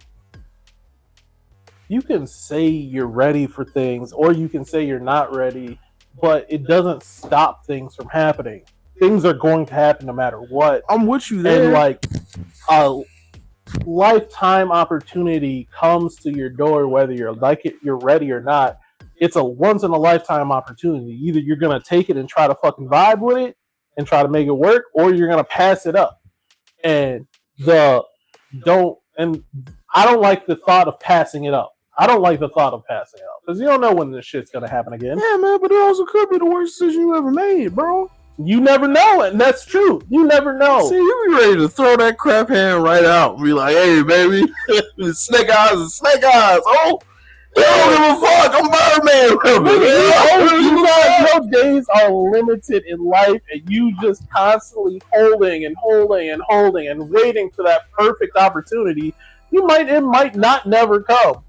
say you're ready for things, or you can say you're not ready, but it doesn't stop things from happening. Things are going to happen no matter what. I'm with you there. And like a lifetime opportunity comes to your door, whether you're ready or not. It's a once in a lifetime opportunity. Either you're gonna take it and try to fucking vibe with it and try to make it work, or you're gonna pass it up. And I don't like the thought of passing it up. Because you don't know when this shit's gonna happen again. Yeah, man, but it also could be the worst decision you ever made, bro. You never know, and that's true. You never know. See, you be ready to throw that crap hand right out and be like, hey, baby, snake eyes and snake eyes. Oh, you don't give a fuck. I'm Birdman. Your days are limited in life, and you just constantly holding and waiting for that perfect opportunity. It might not never come.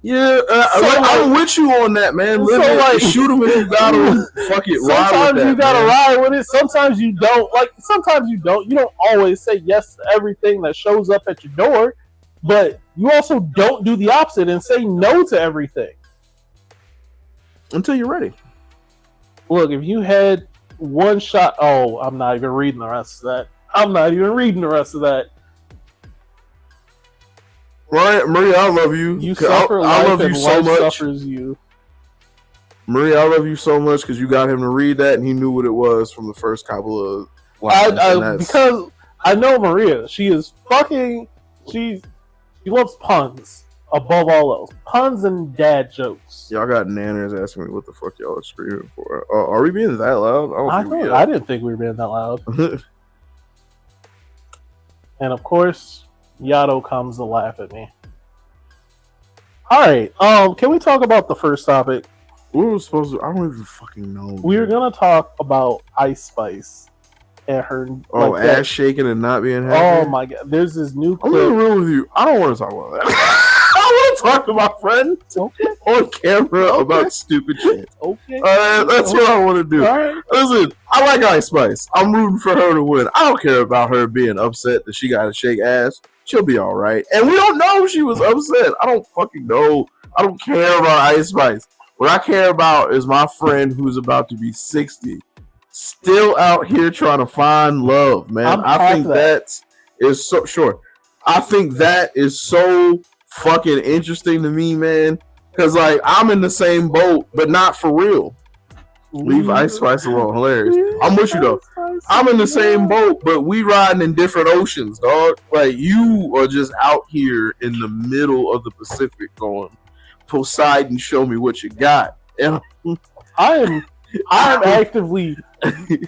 Yeah, I'm with you on that, man. Literally, shoot him if you got him. Fuck it. Sometimes you gotta ride with it. Sometimes you don't. Sometimes you don't. You don't always say yes to everything that shows up at your door, but you also don't do the opposite and say no to everything until you're ready. Look, if you had one shot, I'm not even reading the rest of that. Right, Maria, I love you. You suffer life, I love you so much. Suffers you. Maria, I love you so much because you got him to read that, and he knew what it was from the first couple of lines. Because I know Maria. She is fucking. She loves puns above all else. Puns and dad jokes. Y'all got nanners asking me what the fuck y'all are screaming for. Are we being that loud? I didn't think we were being that loud. And of course, Yato comes to laugh at me. Alright, can we talk about the first topic? We were supposed to, I don't even fucking know. We were gonna talk about Ice Spice and her ass shaking and not being happy. Oh my god, there's this new clip. I'm gonna be real with you. I don't want to talk about that. I want to talk to my friend on camera about stupid shit. Okay. That's what I want to do. All right. Listen, I like Ice Spice. I'm rooting for her to win. I don't care about her being upset that she got to shake ass. She'll be all right. And we don't know if she was upset. I don't fucking know. I don't care about Ice Spice. What I care about is my friend who's about to be 60, still out here trying to find love, man. I think that is so sure. I think that is so fucking interesting to me, man. Because like I'm in the same boat, but not for real. Leave Ice Spice alone. Hilarious. I'm with you though. I'm in the same boat, but we riding in different oceans, dog. Like you are just out here in the middle of the Pacific going, Poseidon, show me what you got. And I am actively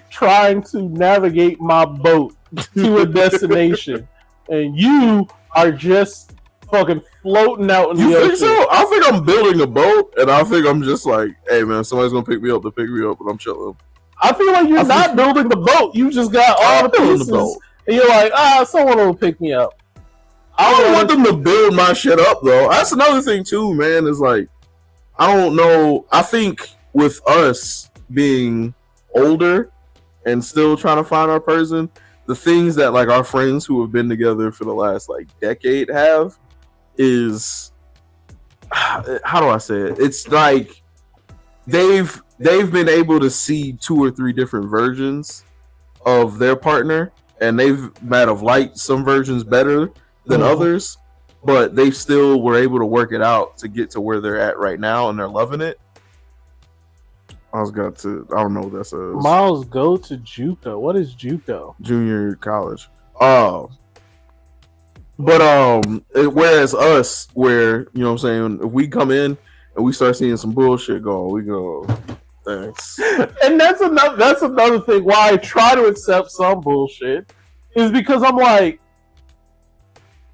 trying to navigate my boat to a destination, and you are just fucking floating out in the ocean. You think so? I think I'm building a boat, and I think I'm just like, hey man, somebody's gonna pick me up, but I'm chilling. I feel like you're not building the boat. You just got all the pieces, and you're like, someone will pick me up. I don't want them to build my shit up though. That's another thing too, man. Is like, I don't know. I think with us being older and still trying to find our person, the things that like our friends who have been together for the last like decade have is, how do I say it? It's like they've been able to see 2 or 3 different versions of their partner, and they've might have liked some versions better than others, but they still were able to work it out to get to where they're at right now, and they're loving it. I don't know what that says. Miles, go to JUCO. What is JUCO? Junior college. Oh. But whereas us, where, you know what I'm saying, if we come in and we start seeing some bullshit going, we go, thanks. And that's another thing why I try to accept some bullshit, is because I'm like,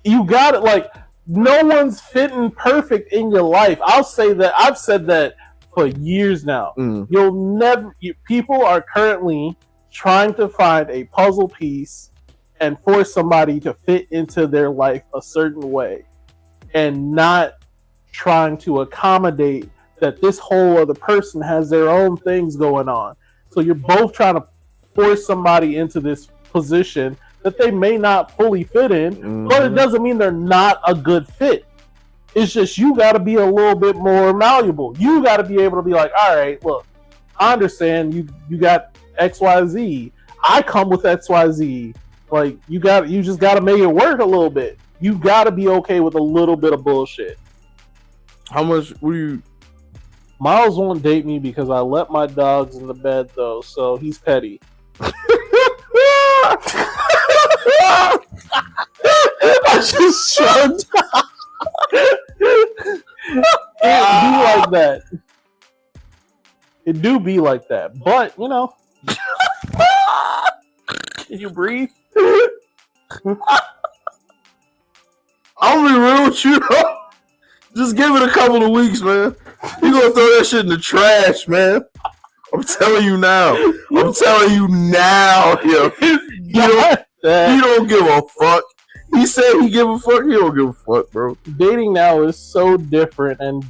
you got it. Like, no one's fitting perfect in your life. I'll say that. I've said that for years now. People are currently trying to find a puzzle piece and force somebody to fit into their life a certain way, and not trying to accommodate that this whole other person has their own things going on. So you're both trying to force somebody into this position that they may not fully fit in, but it doesn't mean they're not a good fit. It's just you got to be a little bit more malleable. You got to be able to be like, all right, look, I understand you got XYZ. I come with XYZ. Like, you just got to make it work a little bit. You got to be okay with a little bit of bullshit. How much were you? Miles won't date me because I let my dogs in the bed, though, so he's petty. I just shrugged. It be like that. It do be like that. But, you know. Can you breathe? I'm gonna be real with you, though. Just give it a couple of weeks, man. You gonna throw that shit in the trash, man. I'm telling you now. Yo. You don't give a fuck. He said he give a fuck. He don't give a fuck, bro. Dating now is so different and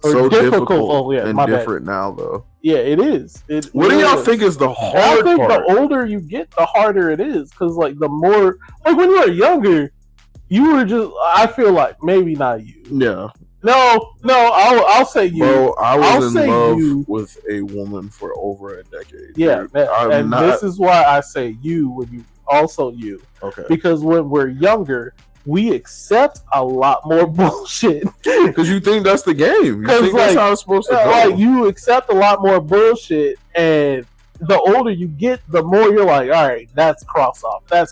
so difficult and different now, though. Yeah, it is. What do y'all think is the hard part? The older you get, the harder it is. Because, like, the more... Like, when you were younger, you were just... I feel like, maybe not you. Yeah. No, I'll say you. Bro, I was in love with a woman for over a decade. Yeah, this is why I say you when you... Also you. Okay. Because when we're younger, we accept a lot more bullshit. Because you think that's the game. You think that's how it's supposed to go. Like, you accept a lot more bullshit, and the older you get, the more you're like, all right, that's cross off. And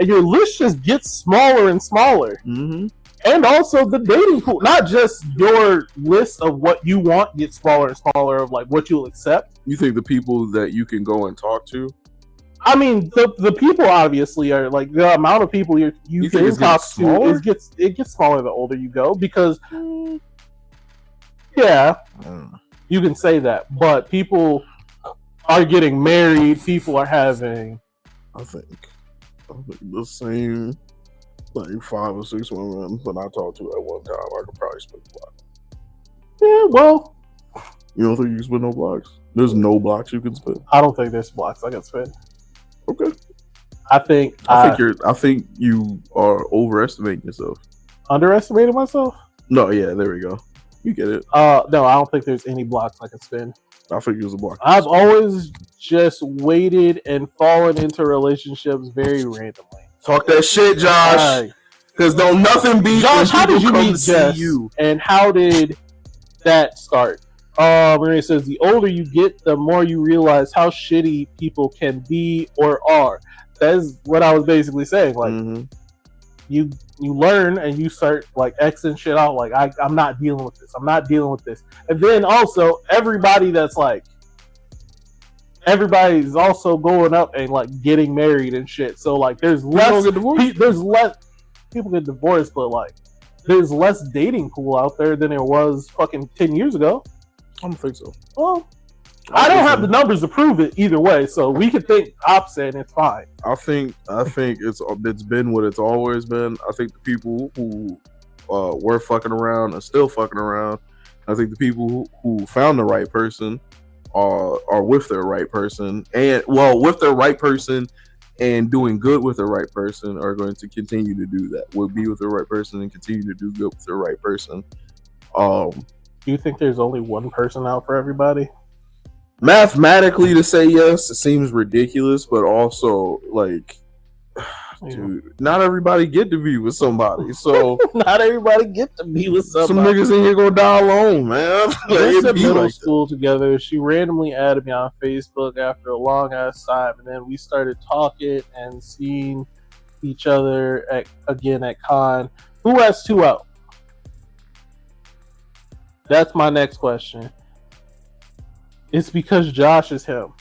your list just gets smaller and smaller. Mm-hmm. And also the dating pool, not just your list of what you want gets smaller and smaller of like what you'll accept. You think the people that you can go and talk to? I mean, the people obviously are like the amount of people you can talk to. It gets smaller the older you go because, you can say that. But people are getting married. People are having. I think the same, like 5 or 6 women that I talked to at one time. I could probably split the block. Yeah, well, you don't think you can split no blocks? There's no blocks you can split. I don't think there's blocks I can split. Okay. I think you are overestimating yourself. Underestimating myself? No, yeah, there we go. You get it. No, I don't think there's any blocks I can spin. I think it was a block. I've always just waited and fallen into relationships very randomly. Talk that shit, Josh. Because don't nothing beat Josh. How did you meet Jess? And how did that start? Maria says, the older you get, the more you realize how shitty people can be or are. That's what I was basically saying. Like, you learn and you start like Xing shit out. Like, I'm not dealing with this. I'm not dealing with this. And then also everybody's also going up and like getting married and shit. So like, there's less people get divorced, but like, there's less dating pool out there than there was fucking 10 years ago. I don't think so. Well, I don't have the numbers to prove it either way, so we could think opposite and it's fine. I think it's been what it's always been. I think the people who were fucking around are still fucking around. I think the people who found the right person are with their right person, and with their right person and doing good with the right person are going to continue to do that. Will be with the right person and continue to do good with the right person. Do you think there's only one person out for everybody? Mathematically, to say yes, it seems ridiculous, but also like, dude, not everybody get to be with somebody. So not everybody get to be with somebody. Some niggas in here gonna die alone, man. We're in middle school together. She randomly added me on Facebook after a long ass time, and then we started talking and seeing each other again at con. Who has 2 out? That's my next question. It's because Josh is him.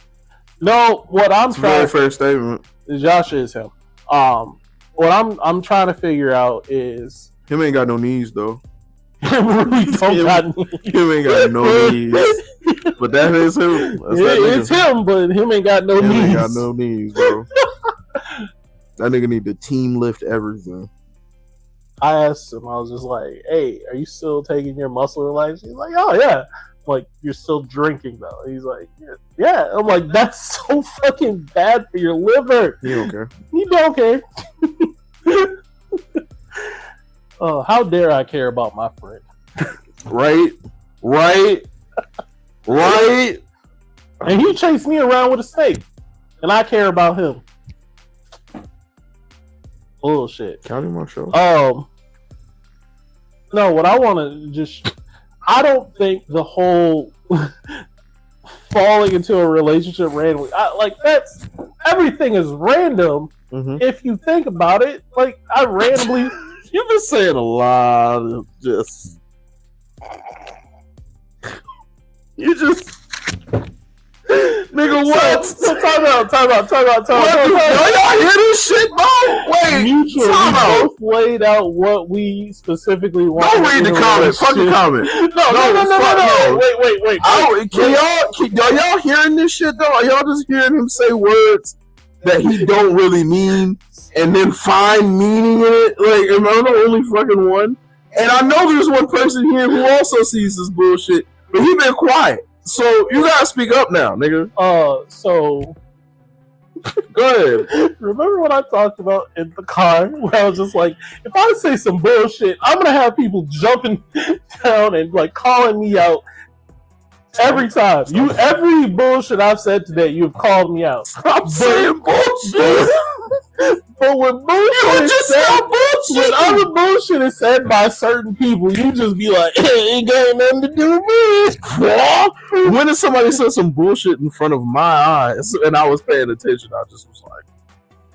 No, what I'm trying. Very fair statement. Josh is him. What I'm trying to figure out is him ain't got no knees though. Really don't got knees. Him ain't got no knees. But that is him. It's him, but him ain't got no knees. Ain't got no knees, bro. That nigga need to team lift everything. I asked him. I was just like, "Hey, are you still taking your muscle relaxers?" He's like, "Oh yeah." Like, you're still drinking though. He's like, yeah. I'm like, that's so fucking bad for your liver. He don't care. He don't care. How dare I care about my friend? Right. And he chased me around with a snake, and I care about him. Bullshit. Counting my show. No, what I want to just. I don't think the whole falling into a relationship randomly, that's everything is random. If you think about it, like I randomly, you've been saying a lot of just, nigga, what? Time out. Y'all hear this shit, bro? Wait, mutual. We both laid out what we specifically want. Don't read the comment. Fucking comment. No. Wait. Y'all hearing this shit though? Are y'all just hearing him say words that he don't really mean and then find meaning in it? Like, am I the only fucking one? And I know there's one person here who also sees this bullshit, but he been quiet. So you gotta speak up now, nigga. So go ahead. Remember what I talked about in the car, where I was just like, if I say some bullshit, I'm gonna have people jumping down and like calling me out every time. Every bullshit I've said today, you've called me out. Stop saying bullshit. But when other bullshit is said by certain people, you just be like, it ain't got nothing to do with me. When did somebody say some bullshit in front of my eyes and I was paying attention, I just was like,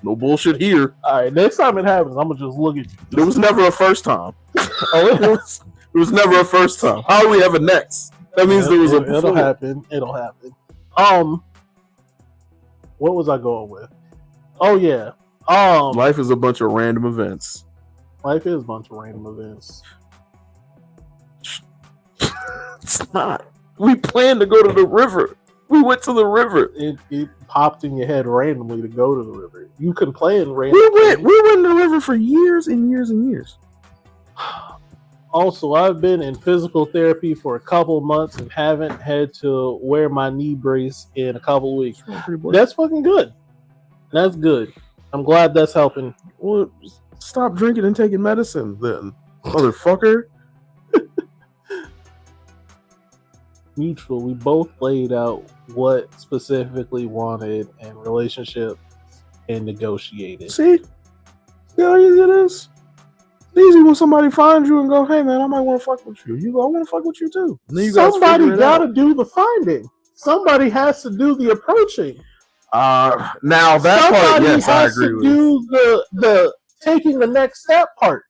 no bullshit here. Alright, next time it happens, I'm gonna just look at you. There was never a first time. It was never a first time. How do we have a next? That means there was a before. It'll happen. What was I going with? Oh yeah. Life is a bunch of random events. Life is a bunch of random events. It's not. We planned to go to the river. We went to the river. It popped in your head randomly to go to the river. You can plan randomly. We went to the river for years and years and years. Also, I've been in physical therapy for a couple months and haven't had to wear my knee brace in a couple of weeks. That's fucking good. That's good. I'm glad that's helping. Well, stop drinking and taking medicine then, motherfucker. Mutual. We both laid out what specifically wanted in relationship and negotiated. See how easy it is? It's easy when somebody finds you and go, hey man, I might want to fuck with you. You go, I want to fuck with you too. Somebody got to do the finding. Somebody has to do the approaching. Now that somebody part, yes, I agree with. Do the taking the next step part.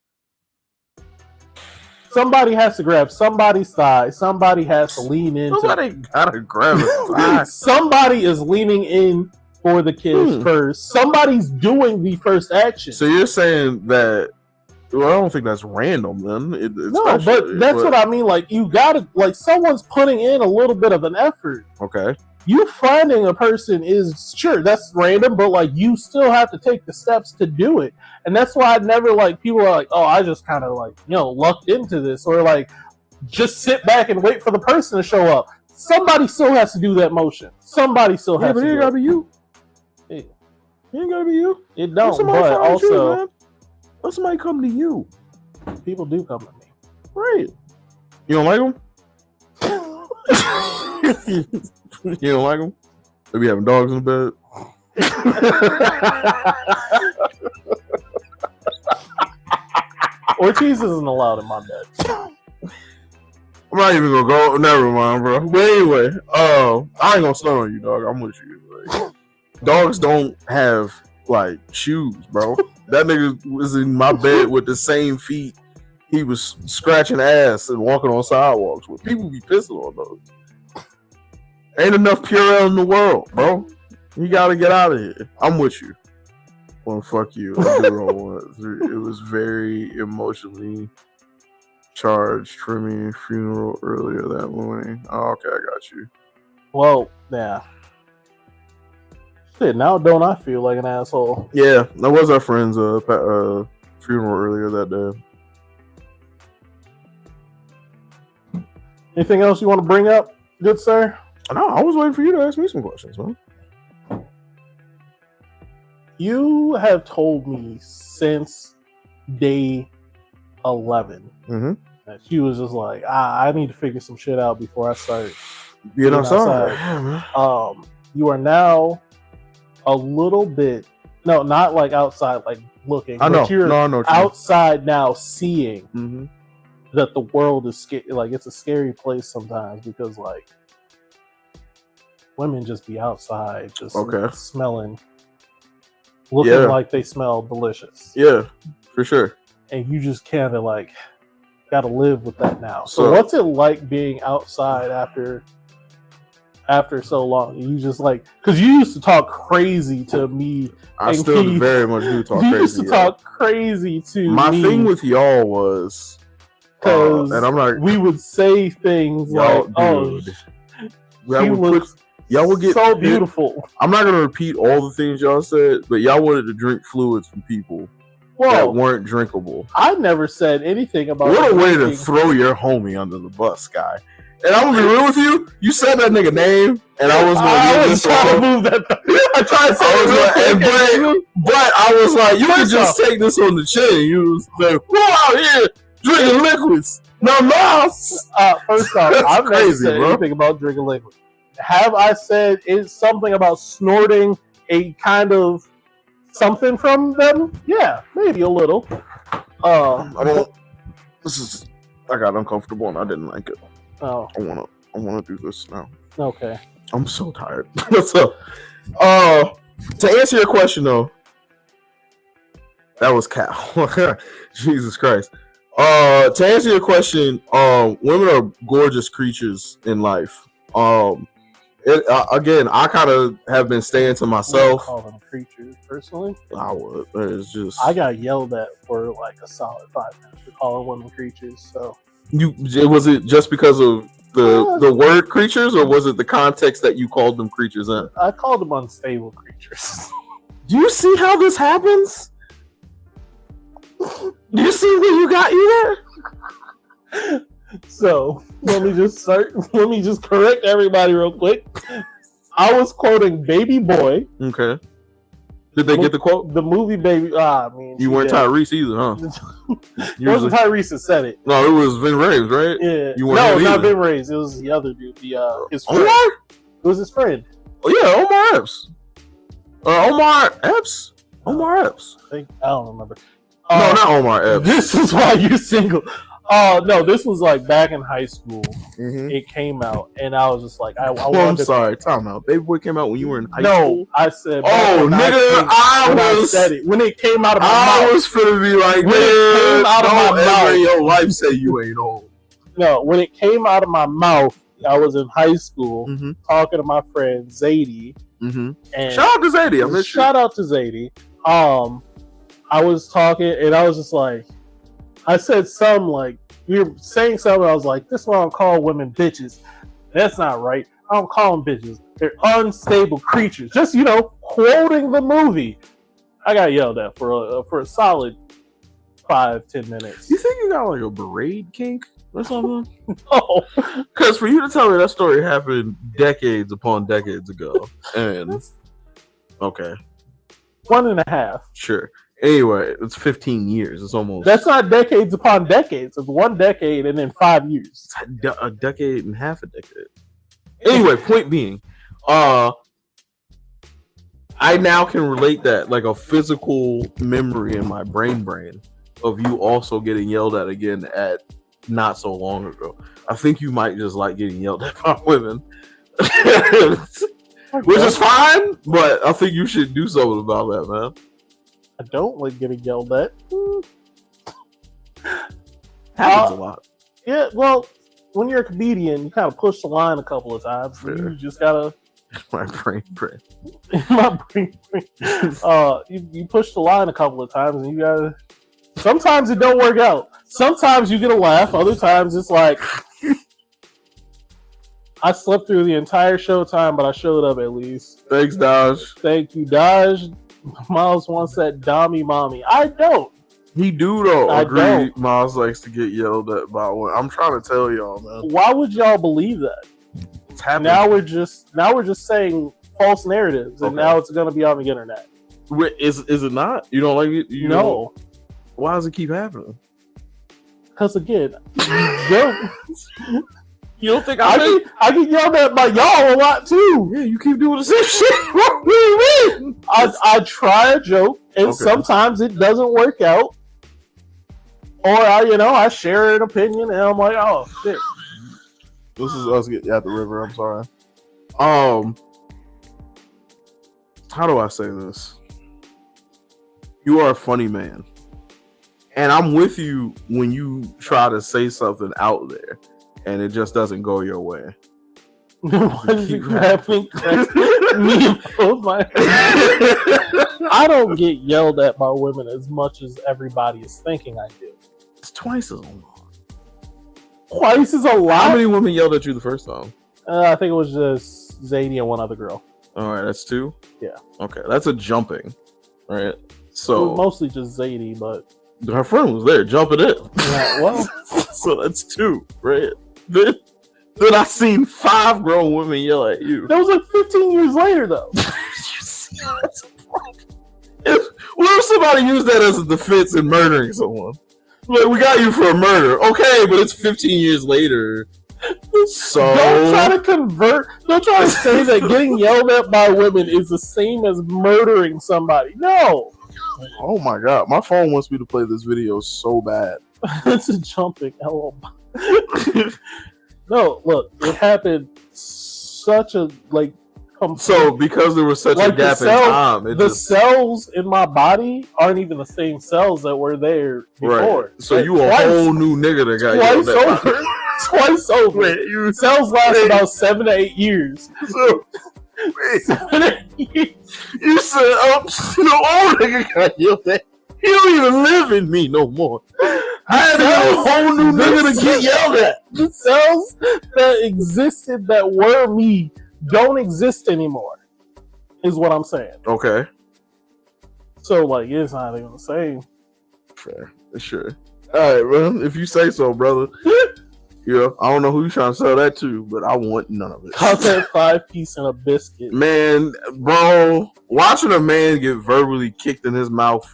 Somebody has to grab somebody's thigh. Somebody has to lean in. Somebody gotta grab his thigh. Somebody is leaning in for the kiss first. Somebody's doing the first action. So you're saying that? Well, I don't think that's random then. No, but that's what I mean. Like, you gotta, like, someone's putting in a little bit of an effort. Okay. you finding a person is sure that's random, but like you still have to take the steps to do it. And that's why I never like people are like, oh, I just kind of like, lucked into this, or like just sit back and wait for the person to show up. Somebody still has to do that motion. Somebody still has to. But it ain't gotta be you. It ain't gotta be you. It don't. But also, let somebody come to you. People do come to me. Right. You don't like them? You don't like them? They be having dogs in the bed. Ortiz isn't allowed in my bed. I'm not even gonna go. Never mind, bro. But anyway, I ain't gonna stun on you, dog. I'm with you. Like, dogs don't have like shoes, bro. That nigga was in my bed with the same feet he was scratching ass and walking on sidewalks with. People be pissing on those. Ain't enough Purell in the world, bro. You gotta get out of here. I'm with you. Well, fuck you. It was very emotionally charged for me. Funeral earlier that morning. Oh, okay, I got you. Well, yeah. Shit, now don't I feel like an asshole? Yeah, that was our friend's funeral earlier that day. Anything else you want to bring up, good sir? No, I was waiting for you to ask me some questions, man. You have told me since day 11 that she was just like, I need to figure some shit out before I start being outside. Yeah, you are now a little bit, no, not like outside, like looking. I know. But you're outside now, seeing that the world is scary. Like, it's a scary place sometimes because like women just be outside, just smelling. Looking like they smell delicious. Yeah, for sure. And you just kind of like got to live with that now. So what's it like being outside after so long? You just like, because you used to talk crazy to me. I still Keith. Very much do talk crazy. You used to talk crazy to my me. My thing with y'all was, because and I'm not, we would say things like, "Oh, she looks." Y'all would get so beautiful. I'm not gonna repeat all the things y'all said, but y'all wanted to drink fluids from people that weren't drinkable. I never said anything about. What a way to throw your homie under the bus, guy. And I'm gonna be real with you. You said that nigga name, and I was gonna try to move that. I tried to say but I was like, you can just take this on the chin. You was like, we're out here drinking liquids. No mouse. First off, I've never said anything about drinking liquids. Have I said it's something about snorting a kind of something from them? Yeah, maybe a little. I don't. I got uncomfortable and I didn't like it. Oh, I wanna do this now. Okay. I'm so tired. What's up? To answer your question though, that was Cal. Jesus Christ. To answer your question, women are gorgeous creatures in life. Again, I kind of have been staying to myself. I call them creatures personally. I would. It's just I got yelled at for like a solid 5 minutes for calling women creatures. So was it just because of the word creatures, or was it the context that you called them creatures in? I called them unstable creatures. Do you see how this happens? Do you see where you got you there? So let me just correct everybody real quick. I was quoting Baby Boy. Okay. Did they get the quote? The movie Baby. You weren't Tyrese either, huh? It wasn't Tyrese that said it. No, it was Vin Rames, right? Yeah. You weren't not Vin Rames. It was the other dude. His friend. Omar? It was his friend. Oh yeah, Omar Epps. Omar Epps. Omar Epps. I don't remember. No, not Omar Epps. This is why you're single. No, this was like back in high school. It came out, and I was just like, I'm sorry. Time out. Baby Boy came out when you were in high school? No, I said. Oh, nigga, I said it when it came out of my mouth. I was finna be like, when it came out of my mouth. In your life say you ain't old. No, when it came out of my mouth, I was in high school talking to my friend Zadie. And shout out to Zadie. Shout out to Zadie. I was talking, and I was just like. I said we were saying something. I was like, this is why I call women bitches. That's not right. I don't call them bitches. They're unstable creatures. Just, quoting the movie. I got yelled at for a solid 5-10 minutes. You think you got like a braid kink or something? No. Because for you to tell me that story happened decades upon decades ago. And okay. 1.5. Sure. Anyway, it's 15 years. It's almost. That's not decades upon decades. It's 1 decade and then 5 years. It's a decade and half a decade. Anyway, point being, I now can relate that like a physical memory in my brain of you also getting yelled at again at not so long ago. I think you might just like getting yelled at by women. Which is fine, but I think you should do something about that, man. I don't like getting yelled at. Happens a lot. Yeah, well, when you're a comedian, you kind of push the line a couple of times. You just gotta. My brain. My brain. You push the line a couple of times, and you gotta. Sometimes it don't work out. Sometimes you get a laugh. Other times it's like. I slept through the entire showtime, but I showed up at least. Thanks, Dodge. Thank you, Dodge. Miles once said, "Dommy, mommy." I don't. He do though. I Agree. don't. Miles likes to get yelled at by one. I'm trying to tell y'all, man. Why would y'all believe that? It's happening. Now we're just saying false narratives, and now it's going to be on the internet. Wait, is it not? You don't like it? No. Why does it keep happening? Because again, you don't think I get yelled at by y'all a lot too. Yeah, you keep doing the same shit. What do you mean? I try a joke, and sometimes it doesn't work out. Or I share an opinion, and I'm like, oh shit. This is us getting at the river. I'm sorry. How do I say this? You are a funny man, and I'm with you when you try to say something out there, and it just doesn't go your way. Why is it happening? I don't get yelled at by women as much as everybody is thinking I do. It's twice as long. Twice is a lot. How many women yelled at you the first time? I think it was just Zadie and one other girl. All right, that's 2? Yeah. Okay, that's a jumping, right? It So was mostly just Zadie, but her friend was there jumping in. yeah, well, so that's 2, right? Then I seen 5 grown women yell at you. that was like 15 years later, though. You see, that's a problem. What if somebody used that as a defense in murdering someone? Like, we got you for a murder. Okay, but it's 15 years later. So Don't try to say that getting yelled at by women is the same as murdering somebody. No. Oh my god, my phone wants me to play this video so bad. It's a jumping. No, look, it happened such a So because there was such a gap in time, cells in my body aren't even the same cells that were there before. Right. So you a whole new nigga that got yelled at. Twice over. Wait, cells last about 7 to 8 years. So, 7 to 8 years. You said, old nigga got yelled at. He don't even live in me no more. I had a whole new nigga to get yelled at. The cells that existed that were me don't exist anymore, is what I'm saying. Okay. So, it's not even the same. Fair. Sure. All right, man. If you say so, brother. Yeah, I don't know who you trying to sell that to, but I want none of it. How's that 5-piece and a biscuit? Man, bro, watching a man get verbally kicked in his mouth,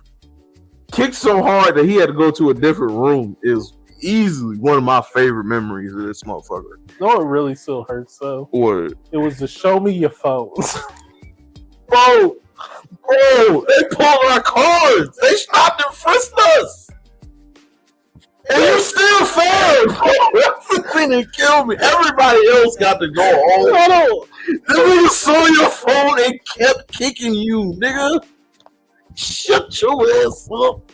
kicked so hard that he had to go to a different room, is easily one of my favorite memories of this motherfucker. No, it really still hurts, though. What? It was to show me your phones. Bro, they pulled our cards. They stopped and frisked us. And you still failed. That's the thing that killed me. Everybody else got to go home. Them niggas saw your phone and kept kicking you, nigga. Shut your ass up.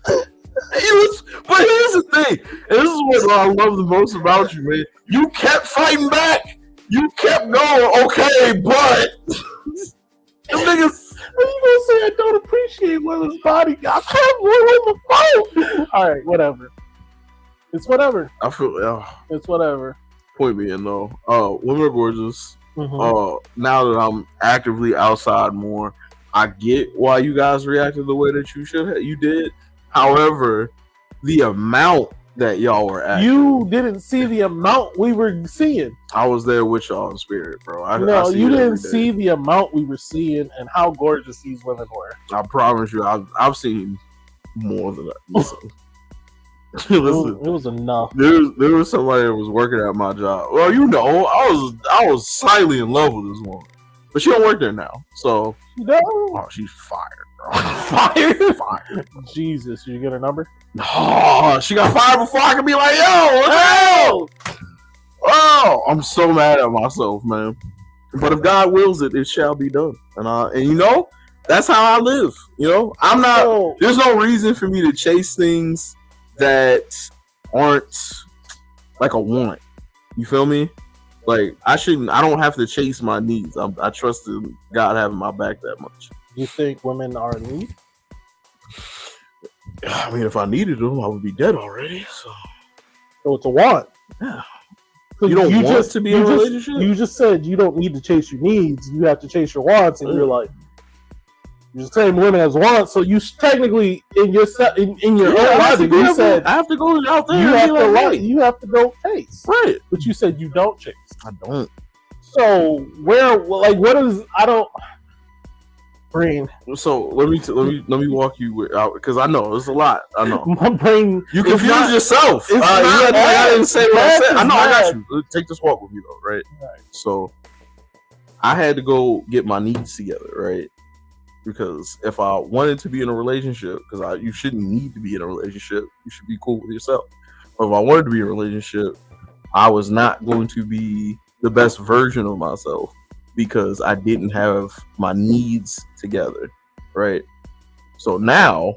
But here's the thing, and this is what I love the most about you, man. You kept fighting back. You kept going, okay, but them niggas. What are you gonna say? I don't appreciate women's body. I can't on the phone. All right, whatever. It's whatever. I feel. It's whatever. point being though, women are gorgeous. Mm-hmm. Now that I'm actively outside more, I get why you guys reacted the way that you did. However, the amount that y'all were acting, you didn't see the amount we were seeing. I was there with y'all in spirit, bro. I see you it didn't every day. see the amount we were seeing and how gorgeous these women were. I promise you, I've seen more than that. Listen, It was enough. There was somebody that was working at my job. Well, you know, I was slightly in love with this woman, but she don't work there now. So oh, she's fired, bro. Fired. Jesus, you get her number? Oh, she got fired before I could be like, yo, what the hell? Oh, I'm so mad at myself, man. But if God wills it, it shall be done. And you know, that's how I live. You know, I'm not. There's no reason for me to chase things that aren't like a want. You feel me? Like I don't have to chase my needs. I trust in God having my back that much. You think women are in need? I mean, if I needed them, I would be dead already. So it's a want. Yeah. So you don't want to be in a relationship? You just said you don't need to chase your needs. You have to chase your wants, and you're like, you're saying women as wants. So you technically in your own logic, you said I have to go out there. You have to go chase, right? But you said you don't chase. I don't. So what is I don't. Brain. So let me walk you out because I know it's a lot. I know my brain. You confused yourself. I didn't say what I said. I know. I got you. Take this walk with me though, right? So I had to go get my needs together, right? Because if I wanted to be in a relationship, because you shouldn't need to be in a relationship, you should be cool with yourself. But if I wanted to be in a relationship, I was not going to be the best version of myself because I didn't have my needs together, right? So now,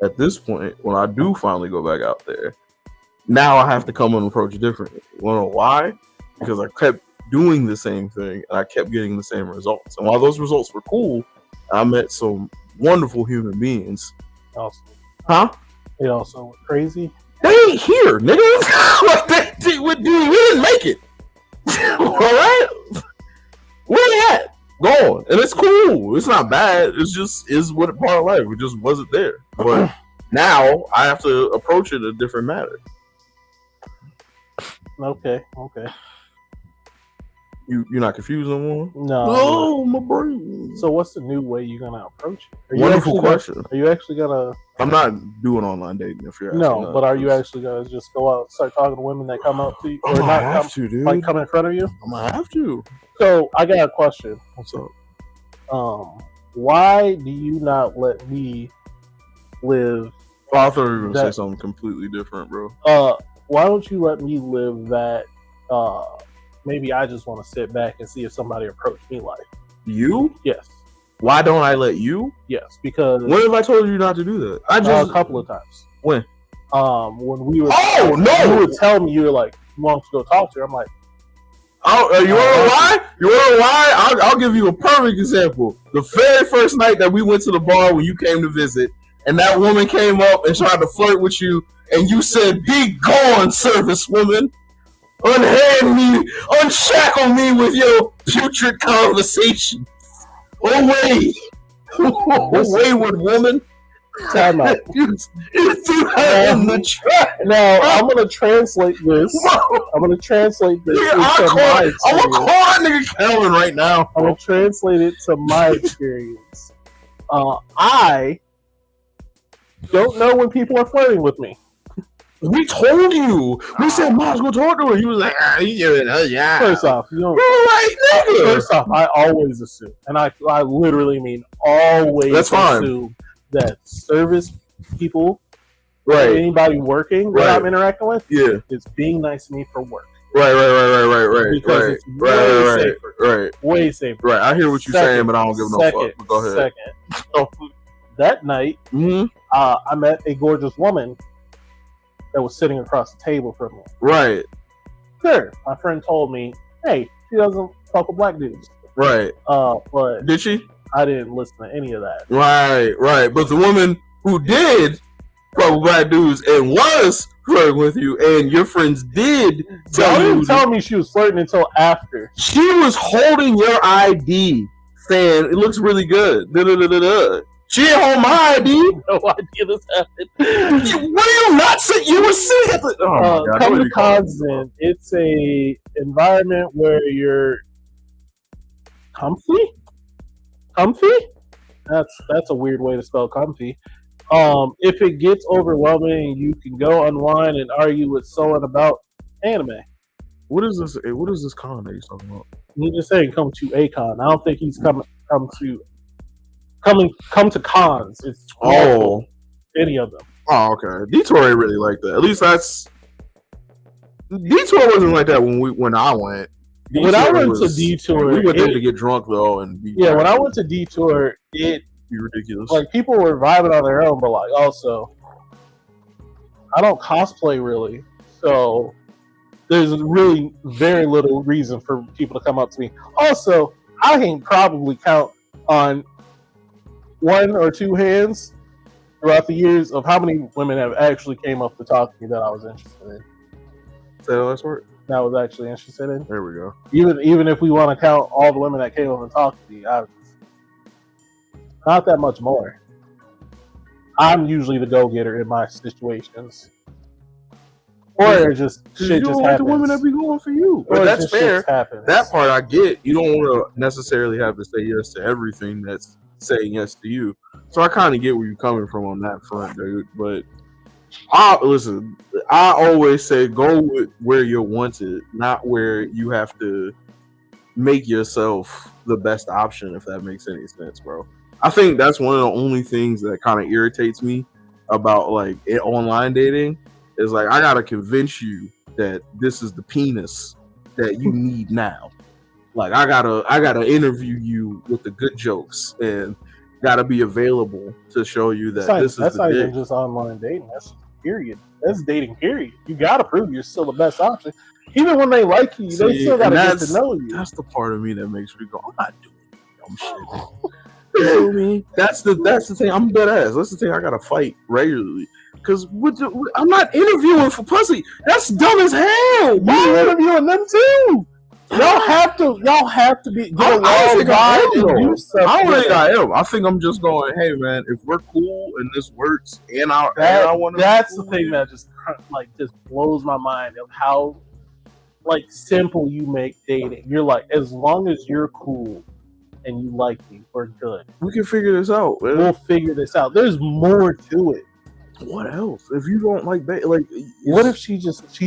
at this point, when I do finally go back out there, now I have to come and approach it differently. You wanna know why? Because I kept doing the same thing and I kept getting the same results. And while those results were cool, I met some wonderful human beings. Awesome. Huh? They also were crazy. They ain't here, nigga. Like we didn't make it. All right? Where they at? Gone. And it's cool. It's not bad. It's just is what part of life. It just wasn't there. But now I have to approach it a different matter. Okay. You're not confused no more? No. Oh, my brain. So what's the new way you're gonna approach it? Wonderful question. Are you actually gonna? I'm not doing online dating if you're asking. No, but are you actually gonna just go out and start talking to women that come up to you, or not have to, dude? Like come in front of you? I'm gonna have to. So I got a question. What's up? Why do you not let me live? Oh, I thought you were gonna say something completely different, bro. Why don't you let me live that? Maybe I just want to sit back and see if somebody approach me like you. Yes. Why don't I let you? Yes, because when have I told you not to do that? I just a couple of times. When? When we were. Oh no! You would tell me you were like, you want to go talk to her. I'm like, oh, you want to know why? You want to know why? I'll give you a perfect example. The very first night that we went to the bar when you came to visit, and that woman came up and tried to flirt with you, and you said, "Be gone, service woman. Unhand me, unshackle me with your putrid conversation. Away, wayward woman." Time out. Now I'm gonna translate this. I'm gonna translate this into my experience. I'm gonna call that nigga Calvin right now. I'm gonna translate it to my experience. I don't know when people are flirting with me. We told you. We said, "Miles, go talk to her." He was like, "Yeah." First off, you know, right, nigga. First off, I always assume, and I literally mean always. That's fine. Assume that service people, right, anybody working that I'm interacting with, is being nice to me for work. Right. Because it's way safer. Way safer. Right. I hear what you're saying, but I don't give no fuck. But go ahead. So that night, I met a gorgeous woman that was sitting across the table from me. Right. Sure. My friend told me, hey, she doesn't fuck with black dudes. Right. But did she? I didn't listen to any of that. Right. But the woman who did fuck with black dudes and was flirting with you, and your friends did Y'all didn't tell me she was flirting until after. She was holding your ID, saying it looks really good. Da-da-da-da-da. She didn't hold my ID. No idea this happened. What are you not saying? You were sitting at the. Oh my God! Come to cons, then it's a environment where you're comfy. Comfy? That's a weird way to spell comfy. If it gets overwhelming, you can go unwind and argue with someone about anime. What is this? What is this con that he's talking about? He's just saying come to a con. I don't think he's come to cons. It's any of them. Oh, okay. Detour ain't really like that. At least that's Detour wasn't like that when I went. When I went to Detour, we went there to get drunk though, and when I went to Detour, it be ridiculous. Like people were vibing on their own, but like also, I don't cosplay really, so there's really very little reason for people to come up to me. Also, I can probably count on one or two hands throughout the years of how many women have actually came up to talk to me that I was interested in. Say the last word. That I was actually interested in. There we go. Even if we want to count all the women that came up and talked to me, not that much more. I'm usually the go-getter in my situations. Or just shit just happens. The women that be going for you. But that's fair. That part I get. You don't want to necessarily have to say yes to everything that's saying yes to you. So I kind of get where you're coming from on that front, dude. But I always say go with where you're wanted, not where you have to make yourself the best option, if that makes any sense, bro. I think that's one of the only things that kind of irritates me about like online dating is like I gotta convince you that this is the penis that you need now. Like I gotta interview you with the good jokes and gotta be available to show you that this is the dick. That's not even just online dating. That's period. That's dating period. You gotta prove you're still the best option. Even when they like you, they still gotta get to know you. That's the part of me that makes me go, I'm not doing dumb shit. You know me? That's the thing. I'm dead ass. That's the thing. I gotta fight regularly because I'm not interviewing for pussy. That's dumb as hell. You're interviewing them too. Y'all have to be. I don't think I am. I think I'm just going. Hey man, if we're cool and this works, and I want to. That's the thing that just blows my mind of how simple you make dating. You're like, as long as you're cool and you like me, we're good. We can figure this out, man. We'll figure this out. There's more to it. What else? If you don't what if she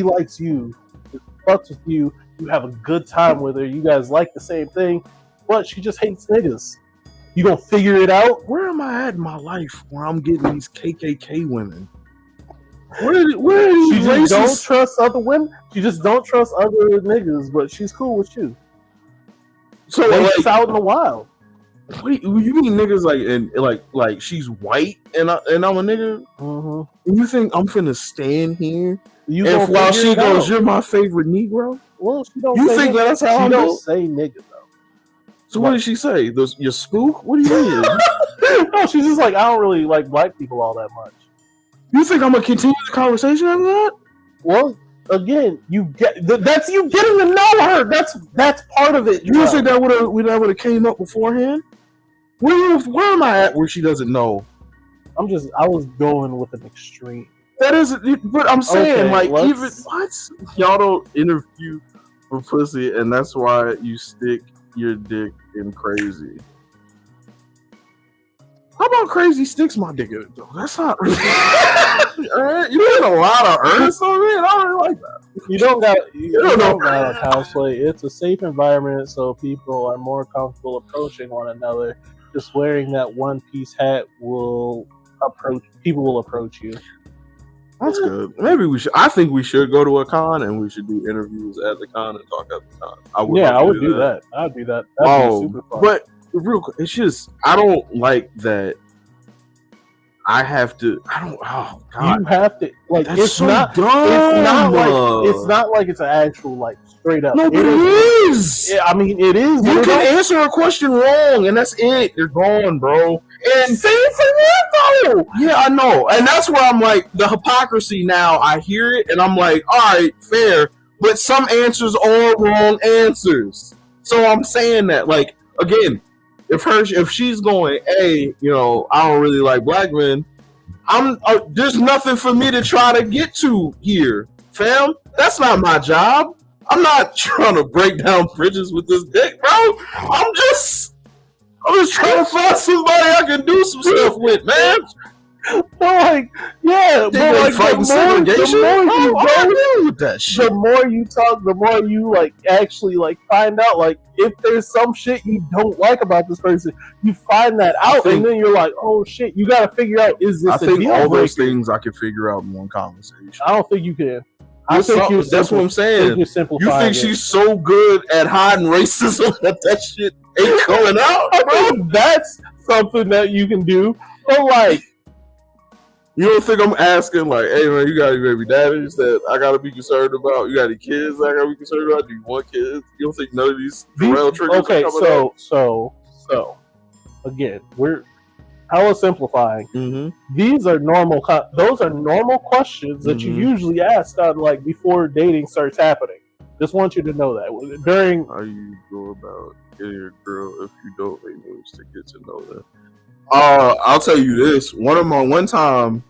likes you, fucks with you, you have a good time with her, you guys like the same thing, but she just hates niggas. You don't figure it out? Where am I at in my life where I'm getting these KKK women? Where are these She just don't trust other women? She just don't trust other niggas, but she's cool with you. So it's out in the wild. Wait, you mean niggas like she's white and I'm a nigga? Mm-hmm. And you think I'm finna stand here? While she goes, you're my favorite Negro? Well, she don't. You think that's how I don't say nigga though? So what did she say? Your spook? What do you mean? No, she's just like, I don't really like black people all that much. You think I'm gonna continue the conversation after that? Well, again, that's you getting to know her. That's part of it. You think that would have came up beforehand? Where am I at where she doesn't know? I was going with an extreme. That is, but I'm saying even what y'all don't interview for pussy, and that's why you stick your dick in crazy. How about crazy sticks my dick in it though? That's not really. Alright, you put a lot of earth on it. I don't really like that. You don't got to cosplay. It's a safe environment, so people are more comfortable approaching one another. Just wearing that one piece hat will approach you. That's good. Maybe we should. I think we should go to a con and we should do interviews at the con and talk at the con. I would do that. I'd do that. That'd be super fun. But real quick, it's just I don't like that. I have to. I don't. Oh God! You have to. Like that's it's so not. dumb. It's not like it's an actual straight up. No, it is. Yeah, I mean, it is. You can answer a question wrong, and that's it. You're gone, bro. And same for me, know. Yeah, I know. And that's where I'm like, the hypocrisy now, I hear it, and I'm like, all right, fair. But some answers are wrong answers. So I'm saying that, like, again, if she's going, hey, you know, I don't really like black men, there's nothing for me to try to get to here, fam. That's not my job. I'm not trying to break down bridges with this dick, bro. I'm just trying to find somebody I can do some stuff with, man. But like, yeah, but like fighting segregation. I'm dealing with that shit. The more you talk, the more you like actually like find out like if there's some shit you don't like about this person, you find that out, and then you're like, oh shit, you got to figure out is this? I think all those things I can figure out in one conversation. I don't think you can. That's what I'm saying. You think she's so good at hiding racism that shit ain't coming out, bro? I think that's something that you can do. But like, you don't think I'm asking like, hey man, you got any baby daddies that I gotta be concerned about? You got any kids that I gotta be concerned about? Do you want kids? You don't think none of these rail triggers are coming out? So again, we're hella simplifying. Mm-hmm. These are normal. Those are normal questions that you usually ask on like before dating starts happening. Just want you to know that during. How you go about getting your girl if you don't make moves to get to know them? I'll tell you this. One time.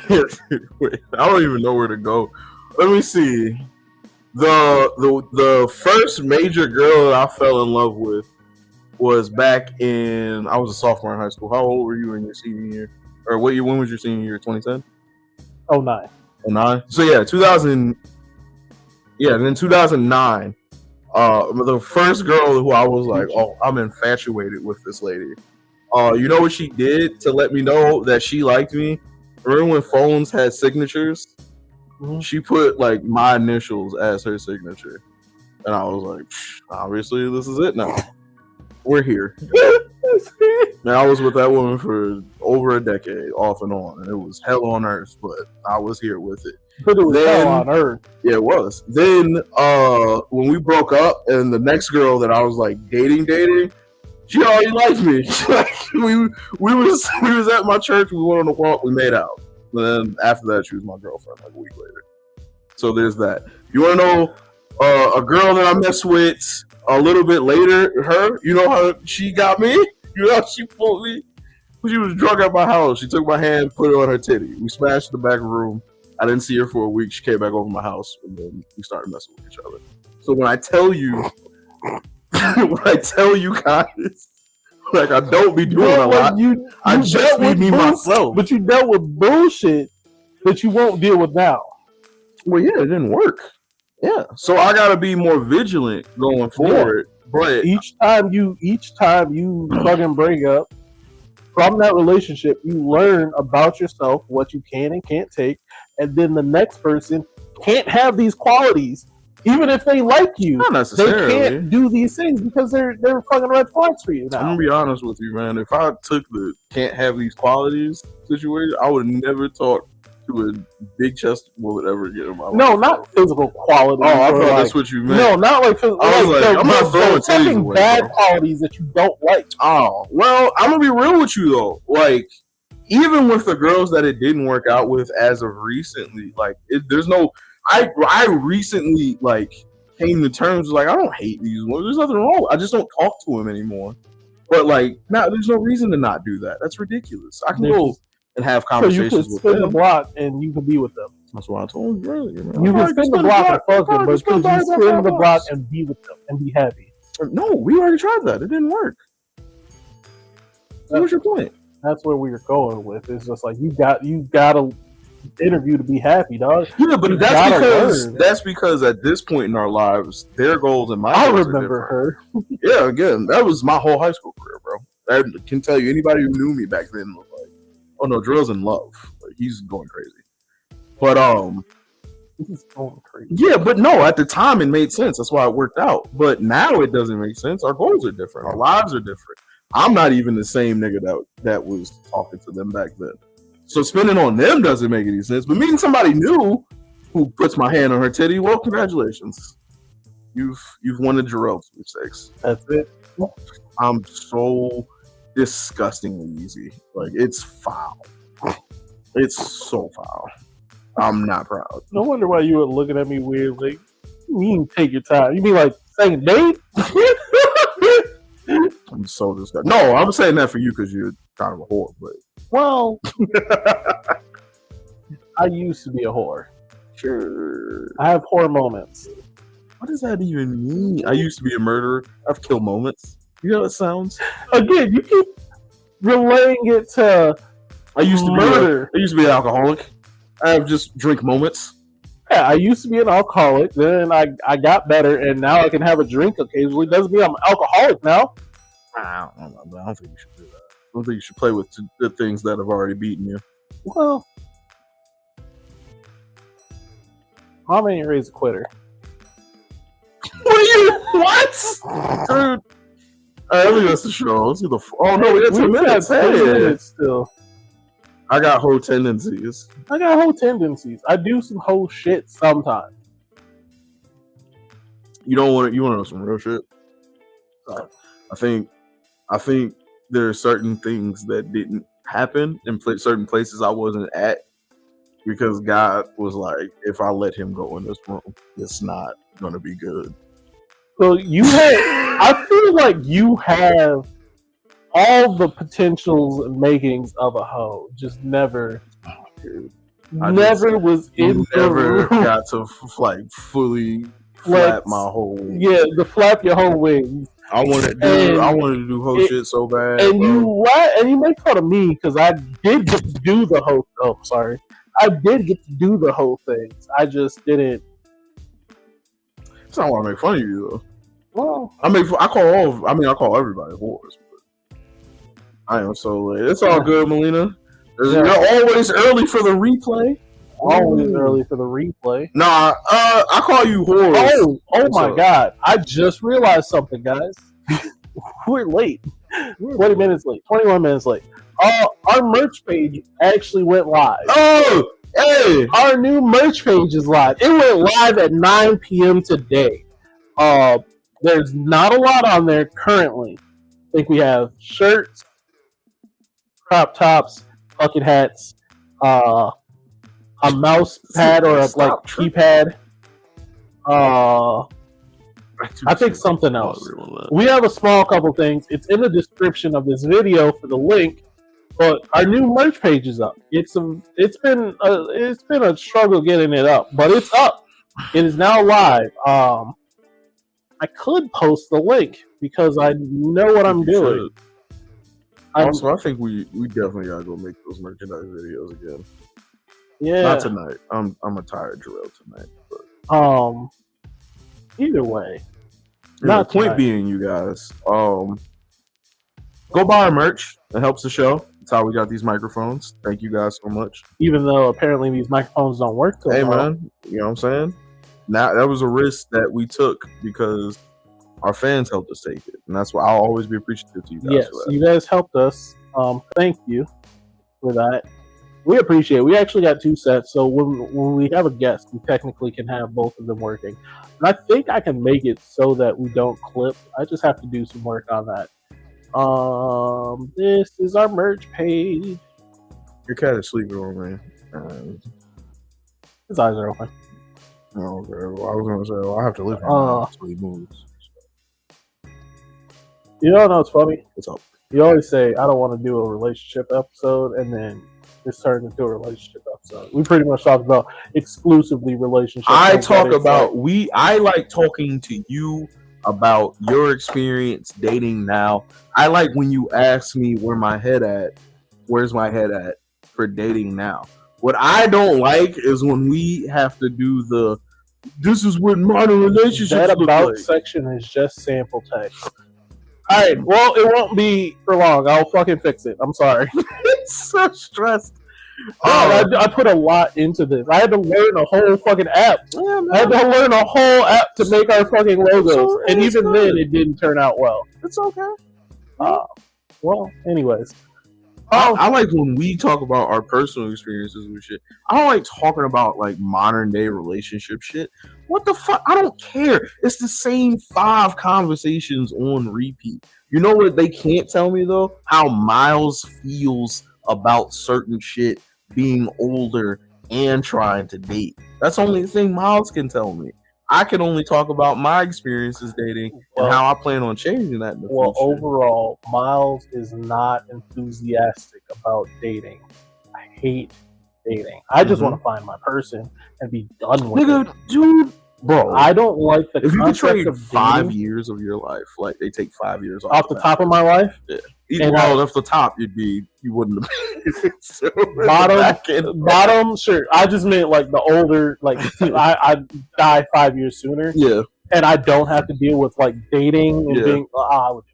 Wait, I don't even know where to go. Let me see. The first major girl that I fell in love with was back in, I was a sophomore in high school. How old were you in your senior year? Or what year? When was your senior year? 2010? 09. 09? So yeah, 2000. Yeah, and then 2009. The first girl who I was like, oh, I'm infatuated with this lady. You know what she did to let me know that she liked me? Remember when phones had signatures? Mm-hmm. She put like my initials as her signature. And I was like, obviously this is it now. We're here. Man, I was with that woman for over a decade, off and on. And it was hell on earth, but I was here with it. But it was hell on earth. Yeah, it was. Then when we broke up, and the next girl that I was like dating, she already liked me. we was at my church. We went on a walk. We made out. And then after that, she was my girlfriend. Like a week later. So there's that. You want to know a girl that I messed with a little bit later? Her. You know how she got me? You know how she pulled me? She was drunk at my house. She took my hand, put it on her titty. We smashed the back room. I didn't see her for a week. She came back over my house, and then we started messing with each other. So when I tell you. Guys, like I don't be doing a lot. I just be me myself. But you dealt with bullshit that you won't deal with now. Well, yeah, it didn't work. Yeah, so I gotta be more vigilant going forward. Yeah. But each time you fucking break up from that relationship, you learn about yourself, what you can and can't take, and then the next person can't have these qualities. Even if they like you, not necessarily. They can't do these things because they're fucking red flags for you now. I'm gonna be honest with you, man. If I took the can't have these qualities situation, I would never talk to a big chest woman ever again in my life. No, not physical qualities. Oh, I thought that's what you meant. No, not like physical. I was like, I'm not throwing titties away. Bad qualities that you don't like. Oh, well, I'm gonna be real with you though. Like, even with the girls that it didn't work out with as of recently, like, there's no. I recently like came to terms with, like, I don't hate these women. There's nothing wrong. I just don't talk to them anymore. But like, now there's no reason to not do that. That's ridiculous. I can go and have conversations with them. So you can spin the block and you can be with them. That's what I told you earlier. You can spin the block and fuck them, but you spin the block and be with them and be happy. No, we already tried that. It didn't work. What was your point? That's where we were going with. It's just like you gotta interview to be happy, dog. Yeah, but that's because at this point in our lives, their goals and my goals remember are different. Her. Yeah, again, that was my whole high school career, bro. I can tell you, anybody who knew me back then was like, "Oh no, Drill's in love. Like, he's going crazy." But he's going crazy. Yeah, but no, at the time it made sense. That's why it worked out. But now it doesn't make sense. Our goals are different. Our lives are different. I'm not even the same nigga that was talking to them back then. So spending on them doesn't make any sense. But meeting somebody new who puts my hand on her titty, well, congratulations. You've won the Jarrell sweepstakes. That's it. I'm so disgustingly easy. Like, it's foul. It's so foul. I'm not proud. No wonder why you were looking at me weird. Like, you mean take your time? You mean like second date? I'm so disgusted. No, I'm saying that for you because you're kind of a whore. But well, I used to be a whore. Sure. I have whore moments. What does that even mean? I used to be a murderer. I've killed moments. You know how it sounds? Again, you keep relaying it to I used to murder. I used to be an alcoholic. I have just drink moments. Yeah, I used to be an alcoholic. Then I got better, and now I can have a drink occasionally. Doesn't mean I'm an alcoholic now. I don't think you should do that. I don't think you should play with the things that have already beaten you. Well, Mom ain't raised a quitter. What? Dude. All right, I think that's the show. Let's do the. Oh no, we got 2 minutes. Hey. Still. I got hoe tendencies. I got hoe tendencies. I do some hoe shit sometimes. You don't want to. You want to know some real shit? I think there are certain things that didn't happen in certain places I wasn't at because God was like, if I let him go in this room, it's not gonna be good. So you have. I feel like you have all the potentials and makings of a hoe, just never, was in the room. Got to like fully flap my whole. Yeah, the flap your whole wings. I wanted to do hoe shit so bad. And you make fun of me because I did get to do the hoe. Oh, sorry, I did get to do the whole things. I just didn't. It's not why I make fun of you though. Well, I call everybody whores. But I am so late. It's all good, Melina. You're always early for the replay. Always early for the replay. Nah, I call you whores. Oh my God! I just realized something, guys. We're late. 20 minutes late. 21 minutes late. Our merch page actually went live. Oh, hey! Our new merch page is live. It went live at 9 p.m. today. There's not a lot on there currently. I think we have shirts, crop tops, bucket hats, a mouse pad or a keypad. I think something else. We have a small couple things. It's in the description of this video for the link. But our new merch page is up. It's been a struggle getting it up, but it's up. It is now live. I could post the link because I know what I'm doing. Also, I think we definitely gotta go make those merchandise videos again. Yeah, not tonight. I'm a tired Jarrell tonight. But either way, not point tonight. Being, you guys, go buy our merch. It helps the show. That's how we got these microphones. Thank you guys so much. Even though apparently these microphones don't work. Hey man, you know what I'm saying? Now that was a risk that we took because our fans helped us take it, and that's why I'll always be appreciative to you guys. Yes, for that. You guys helped us. Thank you for that. We appreciate it. We actually got 2 sets, so when we have a guest, we technically can have both of them working. And I think I can make it so that we don't clip. I just have to do some work on that. This is our merch page. Your cat is sleeping on me. His eyes are open. Oh, okay. Well, I was gonna say, I have to lift him until he moves. You know what's funny? What's up? You always say I don't want to do a relationship episode, and then this turned into a relationship episode. We pretty much talked about exclusively relationships. I like talking to you about your experience dating now. I like when you ask me where's my head at for dating now. What I don't like is when we have to do this is what modern relationships that about like. Section is just sample text. Alright, well, it won't be for long. I'll fucking fix it. I'm sorry. It's so stressed. I put a lot into this. I had to learn a whole fucking app. Yeah, I had to learn a whole app to make our fucking logos. And even then, it didn't turn out well. It's okay. Well, anyways. I like when we talk about our personal experiences with shit. I don't like talking about like modern day relationship shit. What the fuck? I don't care. It's the same 5 conversations on repeat. You know what they can't tell me though? How Miles feels about certain shit being older and trying to date. That's the only thing Miles can tell me. I can only talk about my experiences dating and how I plan on changing that in the future. Overall, Miles is not enthusiastic about dating. I hate dating. I just want to find my person and be done with it. Dude, bro. I don't like the if you could trade of 5 dating. years of your life, like they take 5 years off the top of my life. Yeah. Off the top, you wouldn't have so bottom, sure. I just meant like the older, like I die 5 years sooner. Yeah, and I don't have to deal with like dating and being. I would do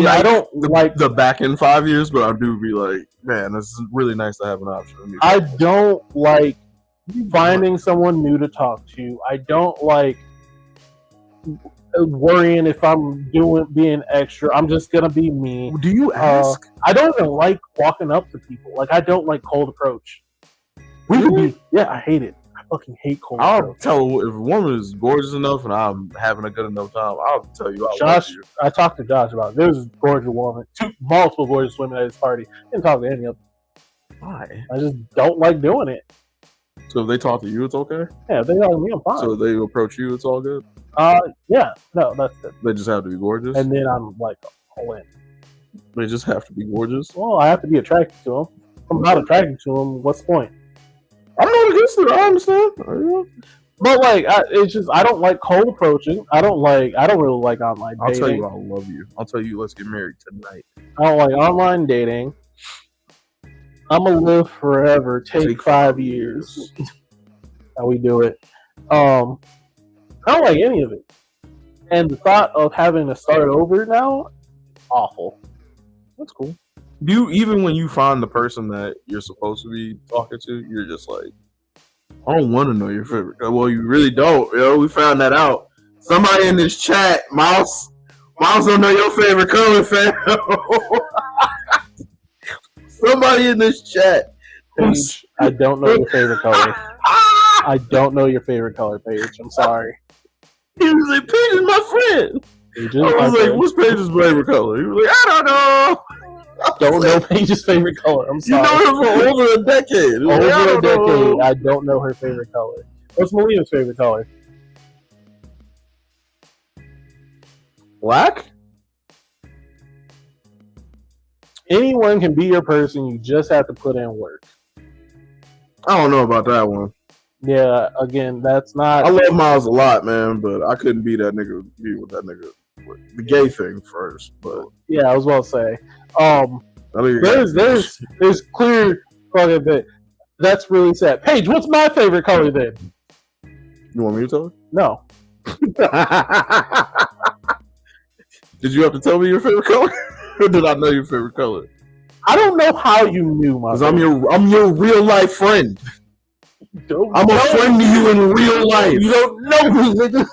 it. I don't like the back in 5 years, but I do be like, man, this is really nice to have an option. I don't like finding someone new to talk to. I don't like worrying if I'm being extra. I'm just gonna be me. Do you ask? I don't even like walking up to people. Like I don't like cold approach. I hate it. I fucking hate cold approach. I'll tell if a woman is gorgeous enough and I'm having a good enough time. I'll tell you. Josh, you. I talked to Josh about it. There was a gorgeous woman, multiple gorgeous women at his party. Didn't talk to any of them. Why? I just don't like doing it. So if they talk to you, it's okay? Yeah, if they talk to me, I'm fine. So if they approach you, it's all good? Yeah. No, that's good. They just have to be gorgeous? And then I'm like, all in. They just have to be gorgeous? Well, I have to be attracted to them. If I'm not attracted to them, what's the point? I'm not against it. I understand. But like, it's just I don't like cold approaching. I don't really like online dating. I'll tell you I love you. I'll tell you let's get married tonight. I don't like online dating. I'm gonna live forever. Take 5 years. How we do it. I don't like any of it. And the thought of having to start over now, awful. That's cool. Do you, even when you find the person that you're supposed to be talking to, you're just like, I don't want to know your favorite color. Well, you really don't. We found that out. Somebody in this chat, Mouse don't know your favorite color, fam. Somebody in this chat. Paige, I don't know your favorite color. I don't know your favorite color, Paige. I'm sorry. He was like, Paige is my friend. I was like, what's Paige's favorite color? He was like, I don't know. Don't know Paige's favorite color. I'm sorry. You know her for over a decade. Over a decade, I don't know her favorite color. What's Malia's favorite color? Black? Anyone can be your person. You just have to put in work. I don't know about that one. Yeah, again, that's not. I love Miles a lot, man, but I couldn't be with that nigga. The gay thing first, but yeah, I was about to say. There's clear fucking bit. That's really sad. Paige, what's my favorite color then? You want me to tell you? No. Did you have to tell me your favorite color? Or did I know your favorite color? I don't know how you knew my. Because I'm your real life friend. I'm a friend to you in real life. You don't know me, nigga.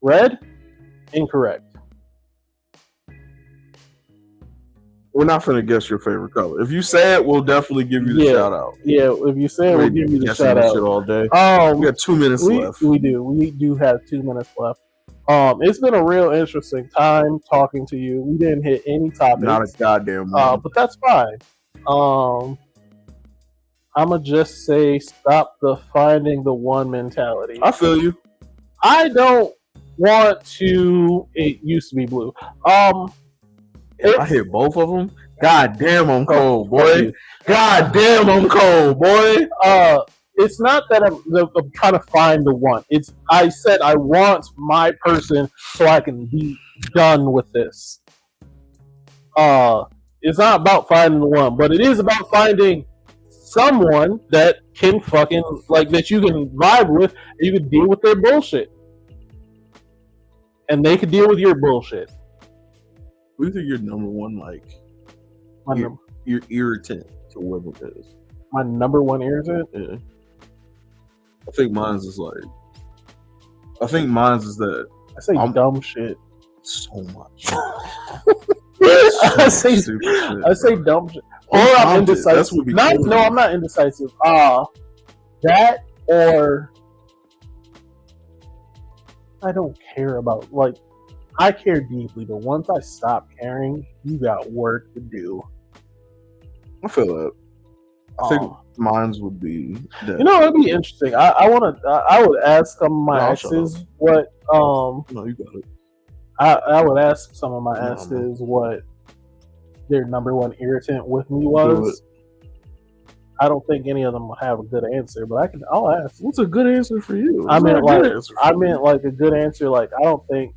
Red? Incorrect. We're not finna guess your favorite color. If you say it, we'll definitely give you the shout out. Yeah, if you say it, we'll give you the shout out. Shit all day. We got 2 minutes left. We do have 2 minutes left. It's been a real interesting time talking to you. We didn't hit any topics. Not a goddamn one. But that's fine. I'ma just say stop the finding the one mentality. I feel you. I don't want to. It used to be blue. I hit both of them. God damn, I'm cold, boy. God damn, I'm cold, boy. It's not that I'm trying to find the one. I said I want my person so I can be done with this. It's not about finding the one, but it is about finding someone that can fucking that you can vibe with, and you can deal with their bullshit, and they can deal with your bullshit. Who do you think your number one your irritant to women is? My number one irritant? Yeah. I think mine's is that I say dumb shit. So much. I say dumb shit. Or I'm indecisive. No, I'm not indecisive. That or I don't care about, like, I care deeply, but once I stop caring, you got work to do. I feel that. I think mine would be that. You know, it'd be interesting. I would ask some of my exes what No, you got it. I would ask some of my exes what their number one irritant with me was. I don't think any of them will have a good answer, but I'll ask. What's a good answer for you? I meant like a good answer. Like, I don't think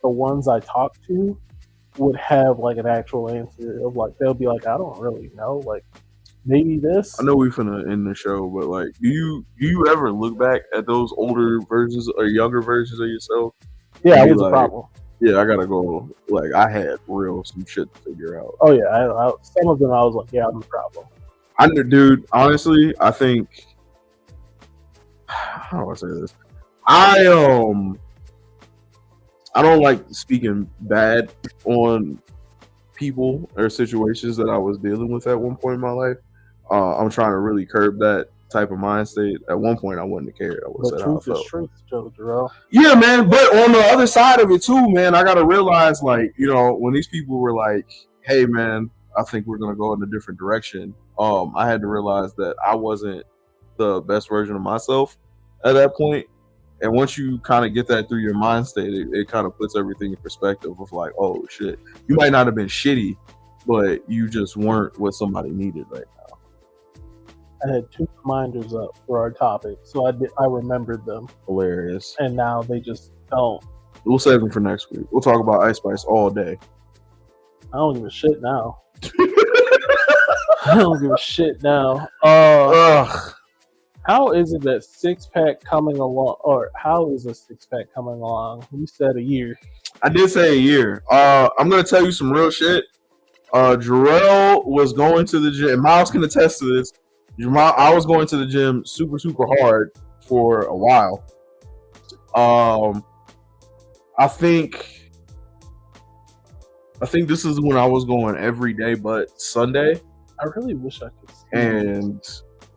the ones I talk to would have like an actual answer of, like, they'll be like, I don't really know, like, maybe this. I know we finna end the show, but like, do you ever look back at those older versions or younger versions of yourself? Yeah, it was like, a problem. Yeah, I gotta go. Like, I had some shit to figure out. Oh yeah, I some of them I was like, yeah, I'm the problem. Dude, honestly, I think, how do I say this? I don't like speaking bad on people or situations that I was dealing with at one point in my life. I'm trying to really curb that type of mind state. At one point, I wouldn't have cared. I would have said how I felt. Truth is truth, Joe Jarrell. Yeah, man. But on the other side of it too, man, I gotta realize, like, you know, when these people were like, "Hey, man, I think we're gonna go in a different direction," I had to realize that I wasn't the best version of myself at that point. And once you kind of get that through your mind state, it kind of puts everything in perspective of like, oh shit, you might not have been shitty, but you just weren't what somebody needed right now. I had 2 reminders up for our topic, so I remembered them. Hilarious. And now they just don't. We'll save them for next week. We'll talk about Ice Spice all day. I don't give a shit now. I don't give a shit now. How is it that 6-pack coming along, or how is a 6-pack coming along? You said a year. I did say a year. I'm gonna tell you some real shit. Jarrell was going to the gym. Miles can attest to this. I was going to the gym super, super hard for a while. I think this is when I was going every day but Sunday. I really wish I could see and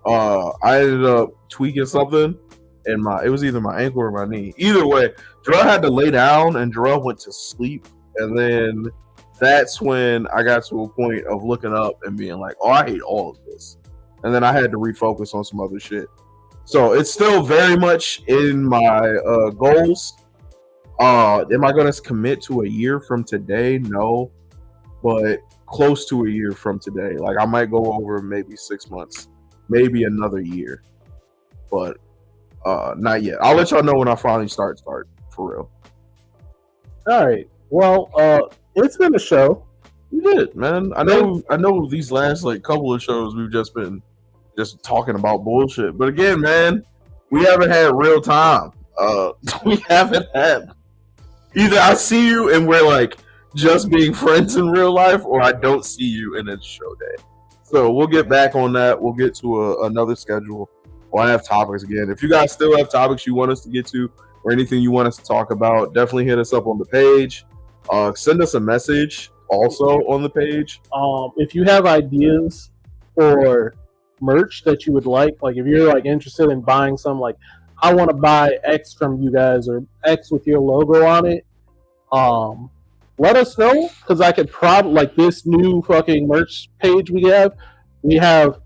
I ended up tweaking something in it was either my ankle or my knee. Either way, Jarrell had to lay down and Jarrell went to sleep. And then that's when I got to a point of looking up and being like, oh, I hate all of this. And then I had to refocus on some other shit. So it's still very much in my goals. Am I going to commit to a year from today? No. But close to a year from today. Like, I might go over maybe 6 months, maybe another year, but not yet. I'll let y'all know when I finally start for real. All right. Well, it's been a show. We did, man. I know these last like couple of shows we've just been talking about bullshit. But again, man, we haven't had real time. We haven't had either I see you and we're like just being friends in real life, or I don't see you and it's show day. So we'll get back on that. We'll get to another schedule. We'll have topics again. If you guys still have topics you want us to get to or anything you want us to talk about, definitely hit us up on the page. Send us a message also on the page. If you have ideas for merch that you would like if you're like interested in buying some, like, I want to buy X from you guys or X with your logo on it, let us know, because I could probably, like, this new fucking merch page we have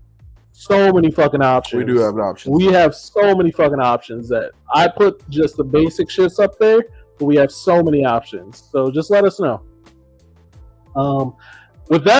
so many fucking options. We do have options. We have so many fucking options that I put just the basic shits up there, but we have so many options. So just let us know. With that